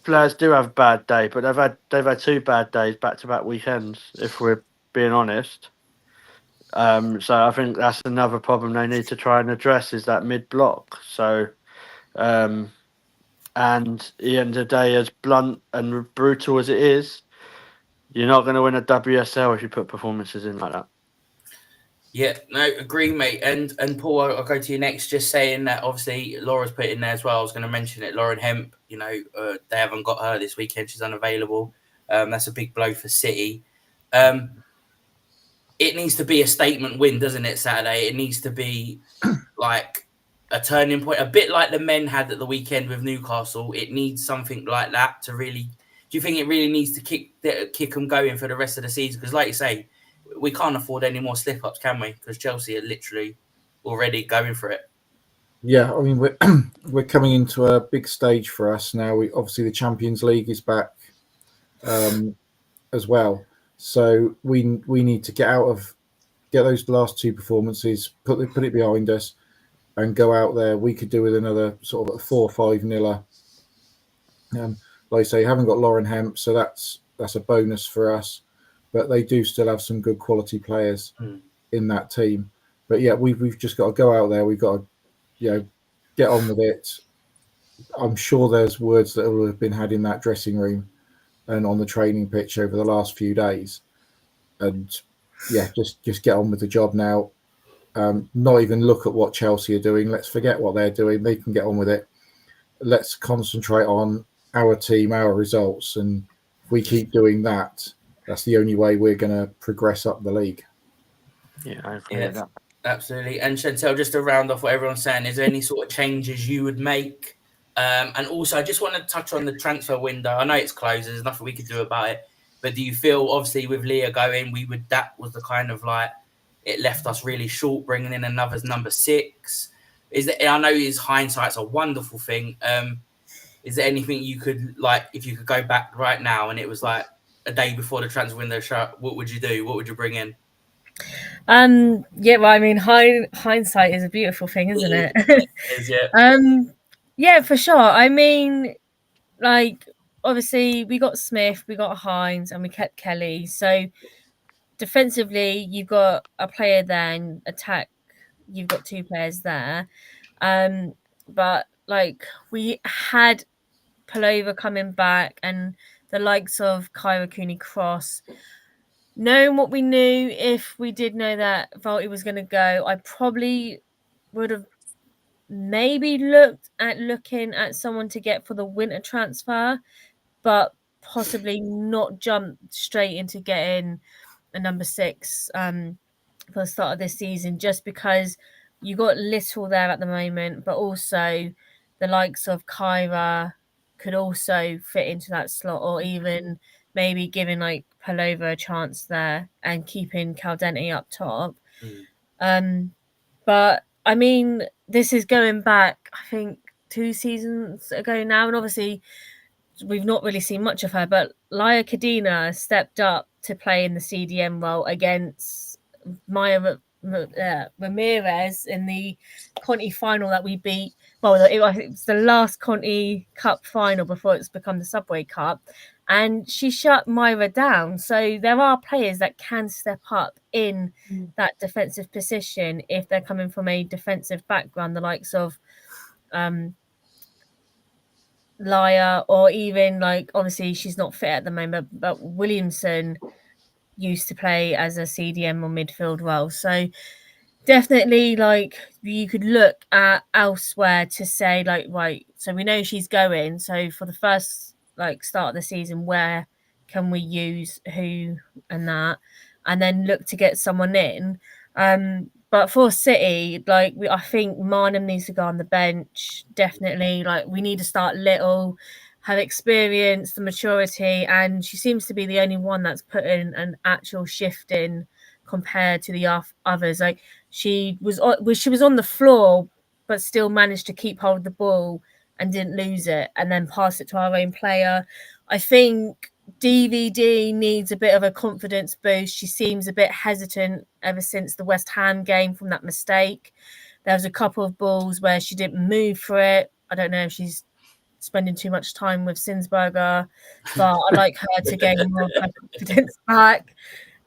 Speaker 2: players do have a bad day, but they've had 2 bad days back to back weekends. If we're being honest, so I think that's another problem they need to try and address is that mid block. So, and at the end of the day, as blunt and brutal as it is, you're not going to win a WSL if you put performances in like that.
Speaker 1: Yeah, no, agree, mate. And Paul, I'll go to you next. Just saying that obviously Laura's put in there as well. I was going to mention it. Lauren Hemp, they haven't got her this weekend. She's unavailable. That's a big blow for City. It needs to be a statement win, doesn't it, Saturday? It needs to be like a turning point, a bit like the men had at the weekend with Newcastle. It needs something like that to really. Do you think it really needs to kick them going for the rest of the season? Because, like you say, we can't afford any more slip-ups, can we? Because Chelsea are literally already going for it.
Speaker 4: Yeah, I mean, we're coming into a big stage for us now. Obviously the Champions League is back as well, so we need to get those last 2 performances, put it behind us, and go out there. We could do with another sort of a 4-5-0. Like I say, haven't got Lauren Hemp, so that's a bonus for us. But they do still have some good quality players in that team. But yeah, we've just got to go out there. We've got to, get on with it. I'm sure there's words that will have been had in that dressing room and on the training pitch over the last few days. And yeah, just get on with the job now. Not even look at what Chelsea are doing. Let's forget what they're doing. They can get on with it. Let's concentrate on our team, our results. And if we keep doing that, that's the only way we're going to progress up the league.
Speaker 2: Yeah, I agree with that.
Speaker 1: Absolutely. And Chantel, just to round off what everyone's saying, is there any sort of changes you would make? And also, I just want to touch on the transfer window. I know it's closed. There's nothing we could do about it. But do you feel, obviously, with Leah going, that was the kind of like, it left us really short, bringing in another number 6. I know his hindsight's a wonderful thing. Is there anything you could, like, if you could go back right now and it was like a day before the transfer window shut, what would you do? What would you bring in?
Speaker 3: Yeah, well, I mean, hindsight is a beautiful thing, isn't it?
Speaker 1: Is, yeah.
Speaker 3: Yeah, for sure. I mean, like, obviously, we got Smith, we got Hines, and we kept Kelly. So defensively, you've got a player there, and attack, you've got 2 players there. But like, we had Palova coming back, and the likes of Kyra Cooney Cross. Knowing what we knew, if we did know that Volty was going to go, I probably would have maybe looking at someone to get for the winter transfer, but possibly not jump straight into getting a number 6 for the start of this season, just because you got little there at the moment, but also the likes of Kyra could also fit into that slot, or even maybe giving like Palova a chance there and keeping Caldente up top. But I mean, this is going back, I think, 2 seasons ago now, and obviously we've not really seen much of her, but Laia Cadena stepped up to play in the CDM role against Maya Ramirez in the Conti final that we beat. Well, it was the last Conti Cup final before it's become the Subway Cup, and she shut Myra down. So there are players that can step up in that defensive position if they're coming from a defensive background, the likes of Laia, or even like, obviously she's not fit at the moment, but Williamson used to play as a CDM or midfield role. So definitely, like, you could look at elsewhere to say, like, right, so we know she's going. So for the first like start of the season, where can we use who and that, and then look to get someone in. But for City, like, I think Marnham needs to go on the bench. Definitely, like, we need to start little, have experience, the maturity, and she seems to be the only one that's put in an actual shift in compared to the others. Like, she was on the floor, but still managed to keep hold of the ball and didn't lose it, and then pass it to our own player. I think DVD needs a bit of a confidence boost. She seems a bit hesitant ever since the West Ham game from that mistake. There was a couple of balls where she didn't move for it. I don't know if she's spending too much time with Sinsberger, but I like her to gain more of her confidence back.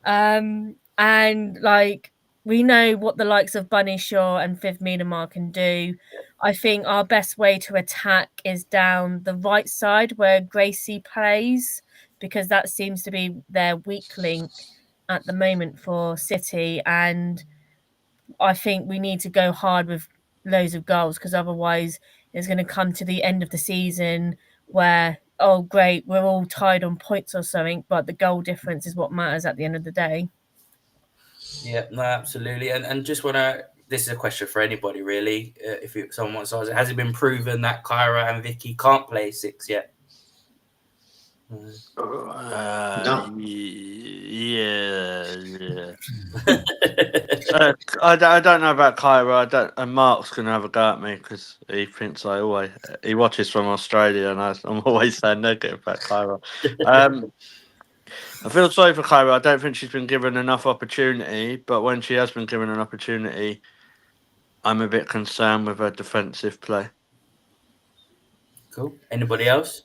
Speaker 3: And like, we know what the likes of Bunny Shaw and Viv Miedemar can do. I think our best way to attack is down the right side where Gracie plays, because that seems to be their weak link at the moment for City. And I think we need to go hard with loads of goals, because otherwise it's going to come to the end of the season where, oh, great, we're all tied on points or something, but the goal difference is what matters at the end of the day.
Speaker 1: Yeah, no, absolutely. And just want to, this is a question for anybody, really. Someone wants to ask, has it been proven that Kyra and Vicky can't play 6 yet?
Speaker 6: No.
Speaker 2: Yeah. I don't know about Kyra. And Mark's gonna have a go at me because he thinks he watches from Australia, and I'm always saying negative about Kyra. I feel sorry for Kyra. I don't think she's been given enough opportunity, but when she has been given an opportunity, I'm a bit concerned with her defensive play.
Speaker 1: Cool. Anybody else?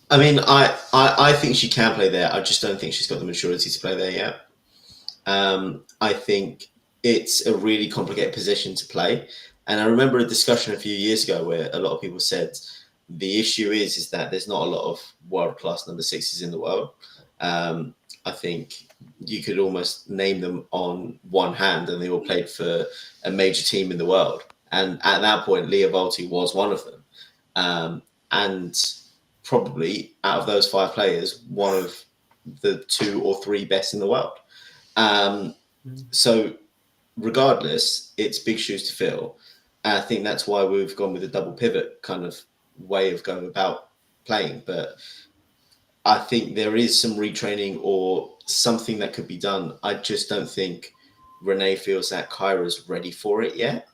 Speaker 6: I mean, I think she can play there. I just don't think she's got the maturity to play there yet. I think it's a really complicated position to play. And I remember a discussion a few years ago where a lot of people said the issue is that there's not a lot of world-class number 6s in the world. I think you could almost name them on one hand, and they all played for a major team in the world. And at that point, Leah Volty was one of them. And probably out of those 5 players, one of the 2 or 3 best in the world. So regardless, it's big shoes to fill. And I think that's why we've gone with a double pivot kind of way of going about playing. But I think there is some retraining or something that could be done. I just don't think Renee feels that Kyra's ready for it yet.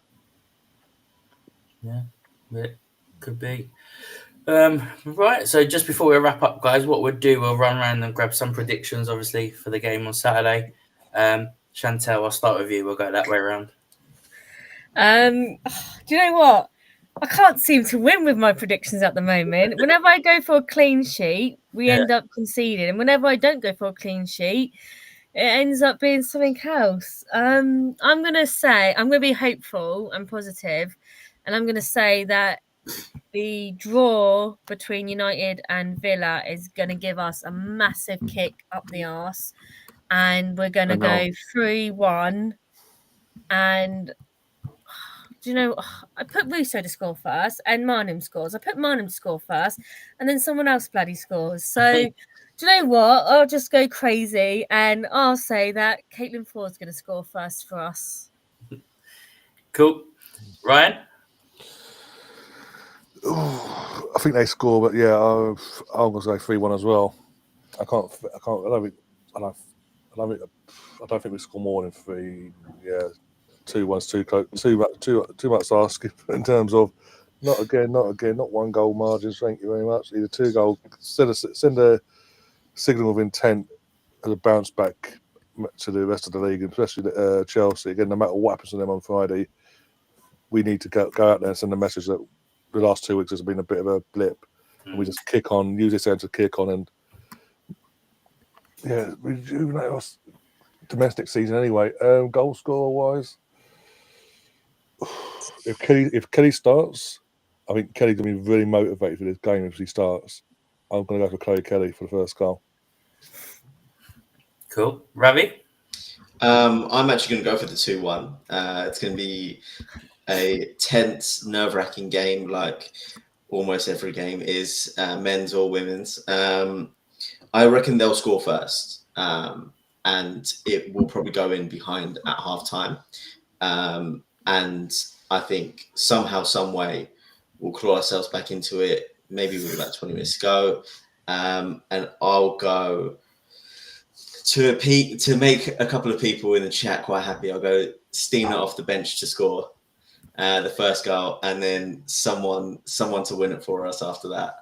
Speaker 1: Yeah, it could be. Right, so just before we wrap up, guys, what we'll do, we'll run around and grab some predictions, obviously, for the game on Saturday. Chantel, I'll start with you. We'll go that way around.
Speaker 3: Do you know what? I can't seem to win with my predictions at the moment. Whenever I go for a clean sheet, we end up conceding, and whenever I don't go for a clean sheet, it ends up being something else. I'm gonna be hopeful and positive, and I'm gonna say that the draw between United and Villa is gonna give us a massive kick up the arse, and we're gonna go 3-1. And do you know, I put Russo to score first, and Marnham scores. I put Marnham to score first, and then someone else bloody scores. So, do you know what? I'll just go crazy, and I'll say that Caitlin Ford's going to score first for us.
Speaker 7: Cool. Ryan? I think they score, but yeah, I'm going to say 3-1 as well. I don't think we score more than 3. Yeah. 2-1's too close. Too much asking in terms of not one goal margins. Thank you very much. Either 2 goal. Send a signal of intent as a bounce back to the rest of the league, especially Chelsea. Again, no matter what happens to them on Friday, we need to go out there and send a message that the last 2 weeks has been a bit of a blip, and we just kick on. Use this end to kick on, and yeah, rejuvenate us. Domestic season anyway. Goal scorer wise. If Kelly starts, I think Kelly's going to be really motivated for this game if he starts. I'm going to go for Chloe Kelly for the first goal.
Speaker 1: Cool. Ravi?
Speaker 6: I'm actually going to go for the 2-1. It's going to be a tense, nerve-wracking game like almost every game is, men's or women's. I reckon they'll score first, and it will probably go in behind at half-time. And I think somehow, some way, we'll claw ourselves back into it, maybe with about 20 minutes to go. And I'll go to make a couple of people in the chat quite happy. I'll go Stina off the bench to score the first goal, and then someone to win it for us after that.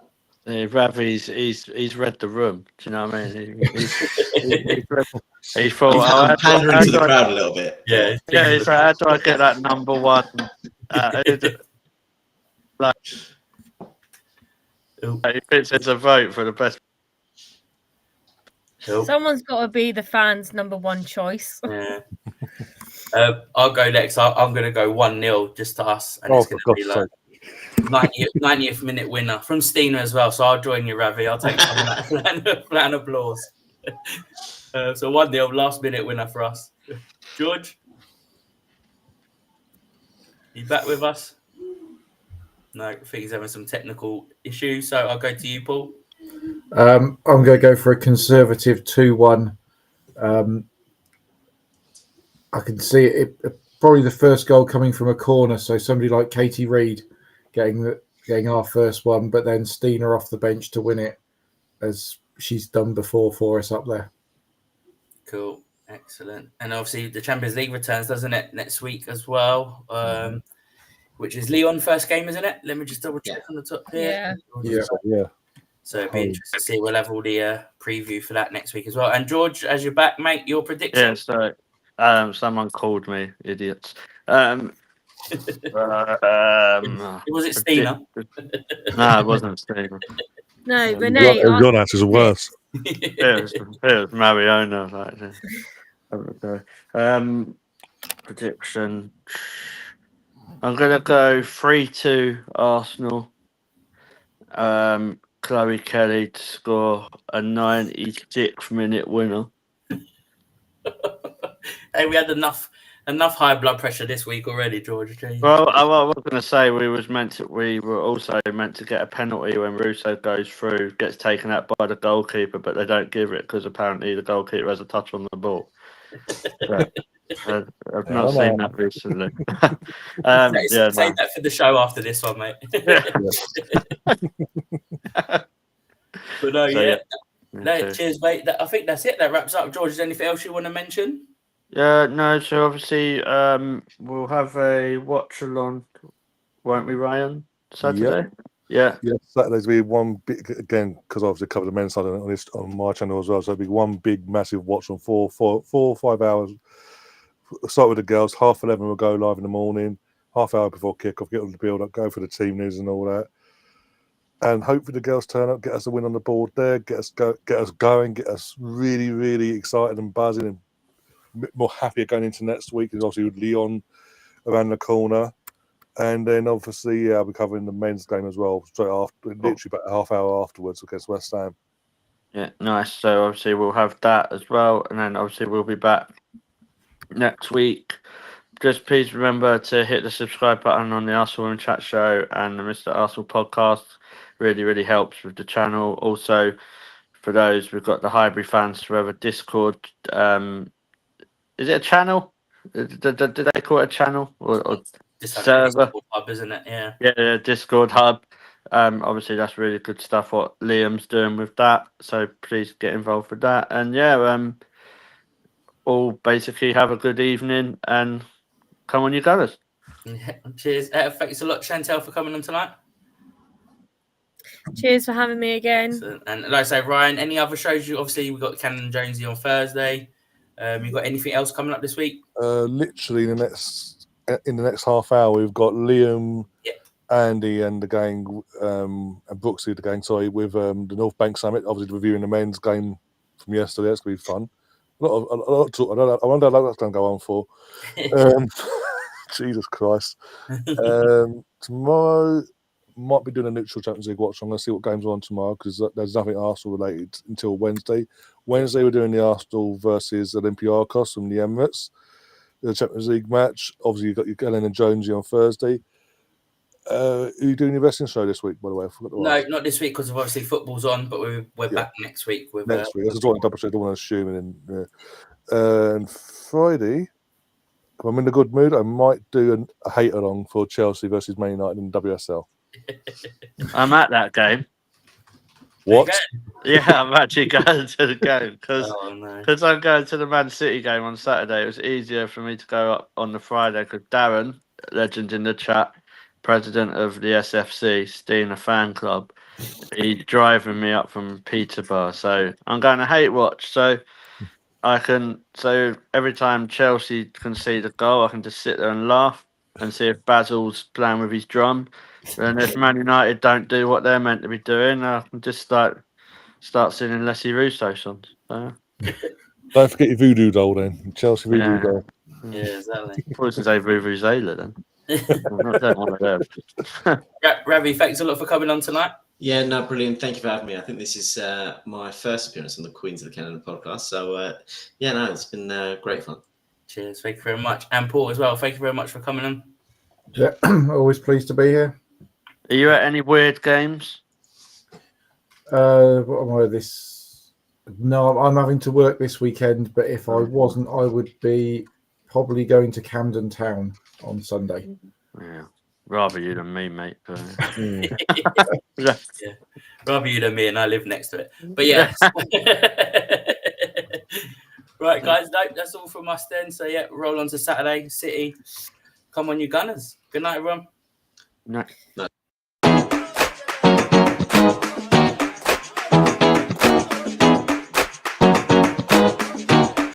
Speaker 2: Ravi's he's read the room. Do you know what I mean? He's thought,
Speaker 6: I'm pandering to the crowd a little bit.
Speaker 1: Yeah.
Speaker 2: He's like, how do I get that number 1? He thinks it's a vote for the best.
Speaker 1: Cool.
Speaker 3: Someone's got to be the fans' number 1 choice.
Speaker 1: Yeah. I'll go next. I'm going to go 1-0 just to us, and it's going to be like 90th minute winner from Stina as well. So I'll join you, Ravi. I'll take some of that flat applause. So 1-0 last minute winner for us. George, you back with us? No, I think he's having some technical issues. So I'll go to you, Paul.
Speaker 4: I'm going to go for a conservative 2-1. I can see it probably the first goal coming from a corner. So somebody like Katie Reid getting our first one, but then Stina off the bench to win it, as she's done before for us up there.
Speaker 1: Cool. Excellent. And obviously the Champions League returns, doesn't it, next week as well? Which is Lyon first game, isn't it? Let me just double check on the top here.
Speaker 4: Yeah.
Speaker 1: So it'd be interesting to see. We'll have all the preview for that next week as well. And George, as you're back, mate, your prediction?
Speaker 2: Yeah, so someone called me idiots.
Speaker 1: Was it Stina?
Speaker 2: No, it wasn't Stina.
Speaker 3: No, Renee.
Speaker 7: Your answers are worse.
Speaker 2: It was Mariona. Prediction. I'm gonna go 3-2 Arsenal. Chloe Kelly to score a 96th minute winner.
Speaker 1: Hey, we had enough high blood pressure this week already, George.
Speaker 2: Well, I was going to say we were also meant to get a penalty when Russo goes through, gets taken out by the goalkeeper, but they don't give it because apparently the goalkeeper has a touch on the ball. I've not seen that recently.
Speaker 1: Save that for the show after this one, mate. But no, cheers, mate. I think that's it. That wraps up. George, is there anything else you want to mention?
Speaker 2: No, so obviously we'll have a watch along, won't we, Ryan? Saturday? Yeah.
Speaker 7: Saturday's will be one big, again, because obviously cover the men's side on my channel as well. So it'll be one big, massive watch on 4 or 5 hours start with the girls. 11:30 we'll go live in the morning. Half hour before kickoff, get on the build up, go for the team news and all that. And hopefully the girls turn up, get us a win on the board there, get us going, get us really, really excited and buzzing and a bit more happier going into next week. Because obviously with Leon around the corner. And then obviously, I'll be covering the men's game as well, straight after, literally about a half hour afterwards against West Ham.
Speaker 2: Yeah, nice. So obviously we'll have that as well, and then obviously we'll be back next week. Just please remember to hit the subscribe button on the Arsenal Women Chat Show and the Mr. Arsenal podcast. Really, really helps with the channel. Also, for those, we've got the Highbury fans who have a Discord. Is it a channel? Did they call it a channel or server?
Speaker 1: Hub, isn't it? Yeah.
Speaker 2: Yeah, Discord hub. Obviously that's really good stuff what Liam's doing with that. So please get involved with that. And yeah, all basically have a good evening and come on, you gunners.
Speaker 1: Yeah, cheers. Thanks a lot, Chantel, for coming on tonight.
Speaker 3: Cheers for having me again.
Speaker 1: So, and like I say, Ryan, any other shows? Obviously we've got Canon and Jonezy on Thursday. You got anything else coming up this week?
Speaker 7: Literally in the next half hour, we've got Liam, Andy, and the gang, and Brooksy, the gang. Sorry, with the North Bank Summit. Obviously, reviewing the men's game from yesterday. That's gonna be fun. A lot of talk. I wonder how that's gonna go on for. Jesus Christ. Tomorrow might be doing a neutral Champions League watch. I'm going to see what games are on tomorrow because there's nothing Arsenal related until Wednesday. Wednesday we're doing the Arsenal versus Olympiacos from the Emirates, the Champions League match. Obviously you've got your Ellen and Jonesy on Thursday. Are you doing your wrestling show this week, by the way? I forgot to ask.
Speaker 1: No, not this week because obviously football's on, but we're back next week.
Speaker 7: Next week. I just want to double check. I don't want to assume. And Friday, if I'm in a good mood, I might do a hate along for Chelsea versus Man United in WSL.
Speaker 2: I'm at that game.
Speaker 7: What?
Speaker 2: Yeah, I'm actually going to the game because I'm going to the Man City game on Saturday. It was easier for me to go up on the Friday because Darren, legend in the chat, president of the SFC, Stina fan club, he's driving me up from Peterborough. So I'm going to hate watch. So every time Chelsea concede a goal, I can just sit there and laugh and see if Basil's playing with his drum. And if Man United don't do what they're meant to be doing, I can just start singing Leslie Russo songs. So.
Speaker 7: Don't forget your voodoo doll then. Chelsea voodoo doll.
Speaker 1: Yeah, exactly.
Speaker 2: I was going to say Vuvuzela then. I don't want to
Speaker 1: Ravi, thanks a lot for coming on tonight.
Speaker 6: Yeah, no, brilliant. Thank you for having me. I think this is my first appearance on the Queens of the Canada podcast. So, it's been great fun.
Speaker 1: Cheers. Thank you very much. And Paul as well. Thank you very much for coming on.
Speaker 4: Yeah, always pleased to be here.
Speaker 2: Are you at any weird games?
Speaker 4: What am I this? No, I'm having to work this weekend, but if I wasn't, I would be probably going to Camden Town on Sunday.
Speaker 2: Yeah, rather you than me, mate.
Speaker 1: Yeah. Rather you than me, and I live next to it. But yeah. Right, guys, that's all from us then. So yeah, roll on to Saturday, City. Come on, you Gunners. Good night, everyone.
Speaker 2: No.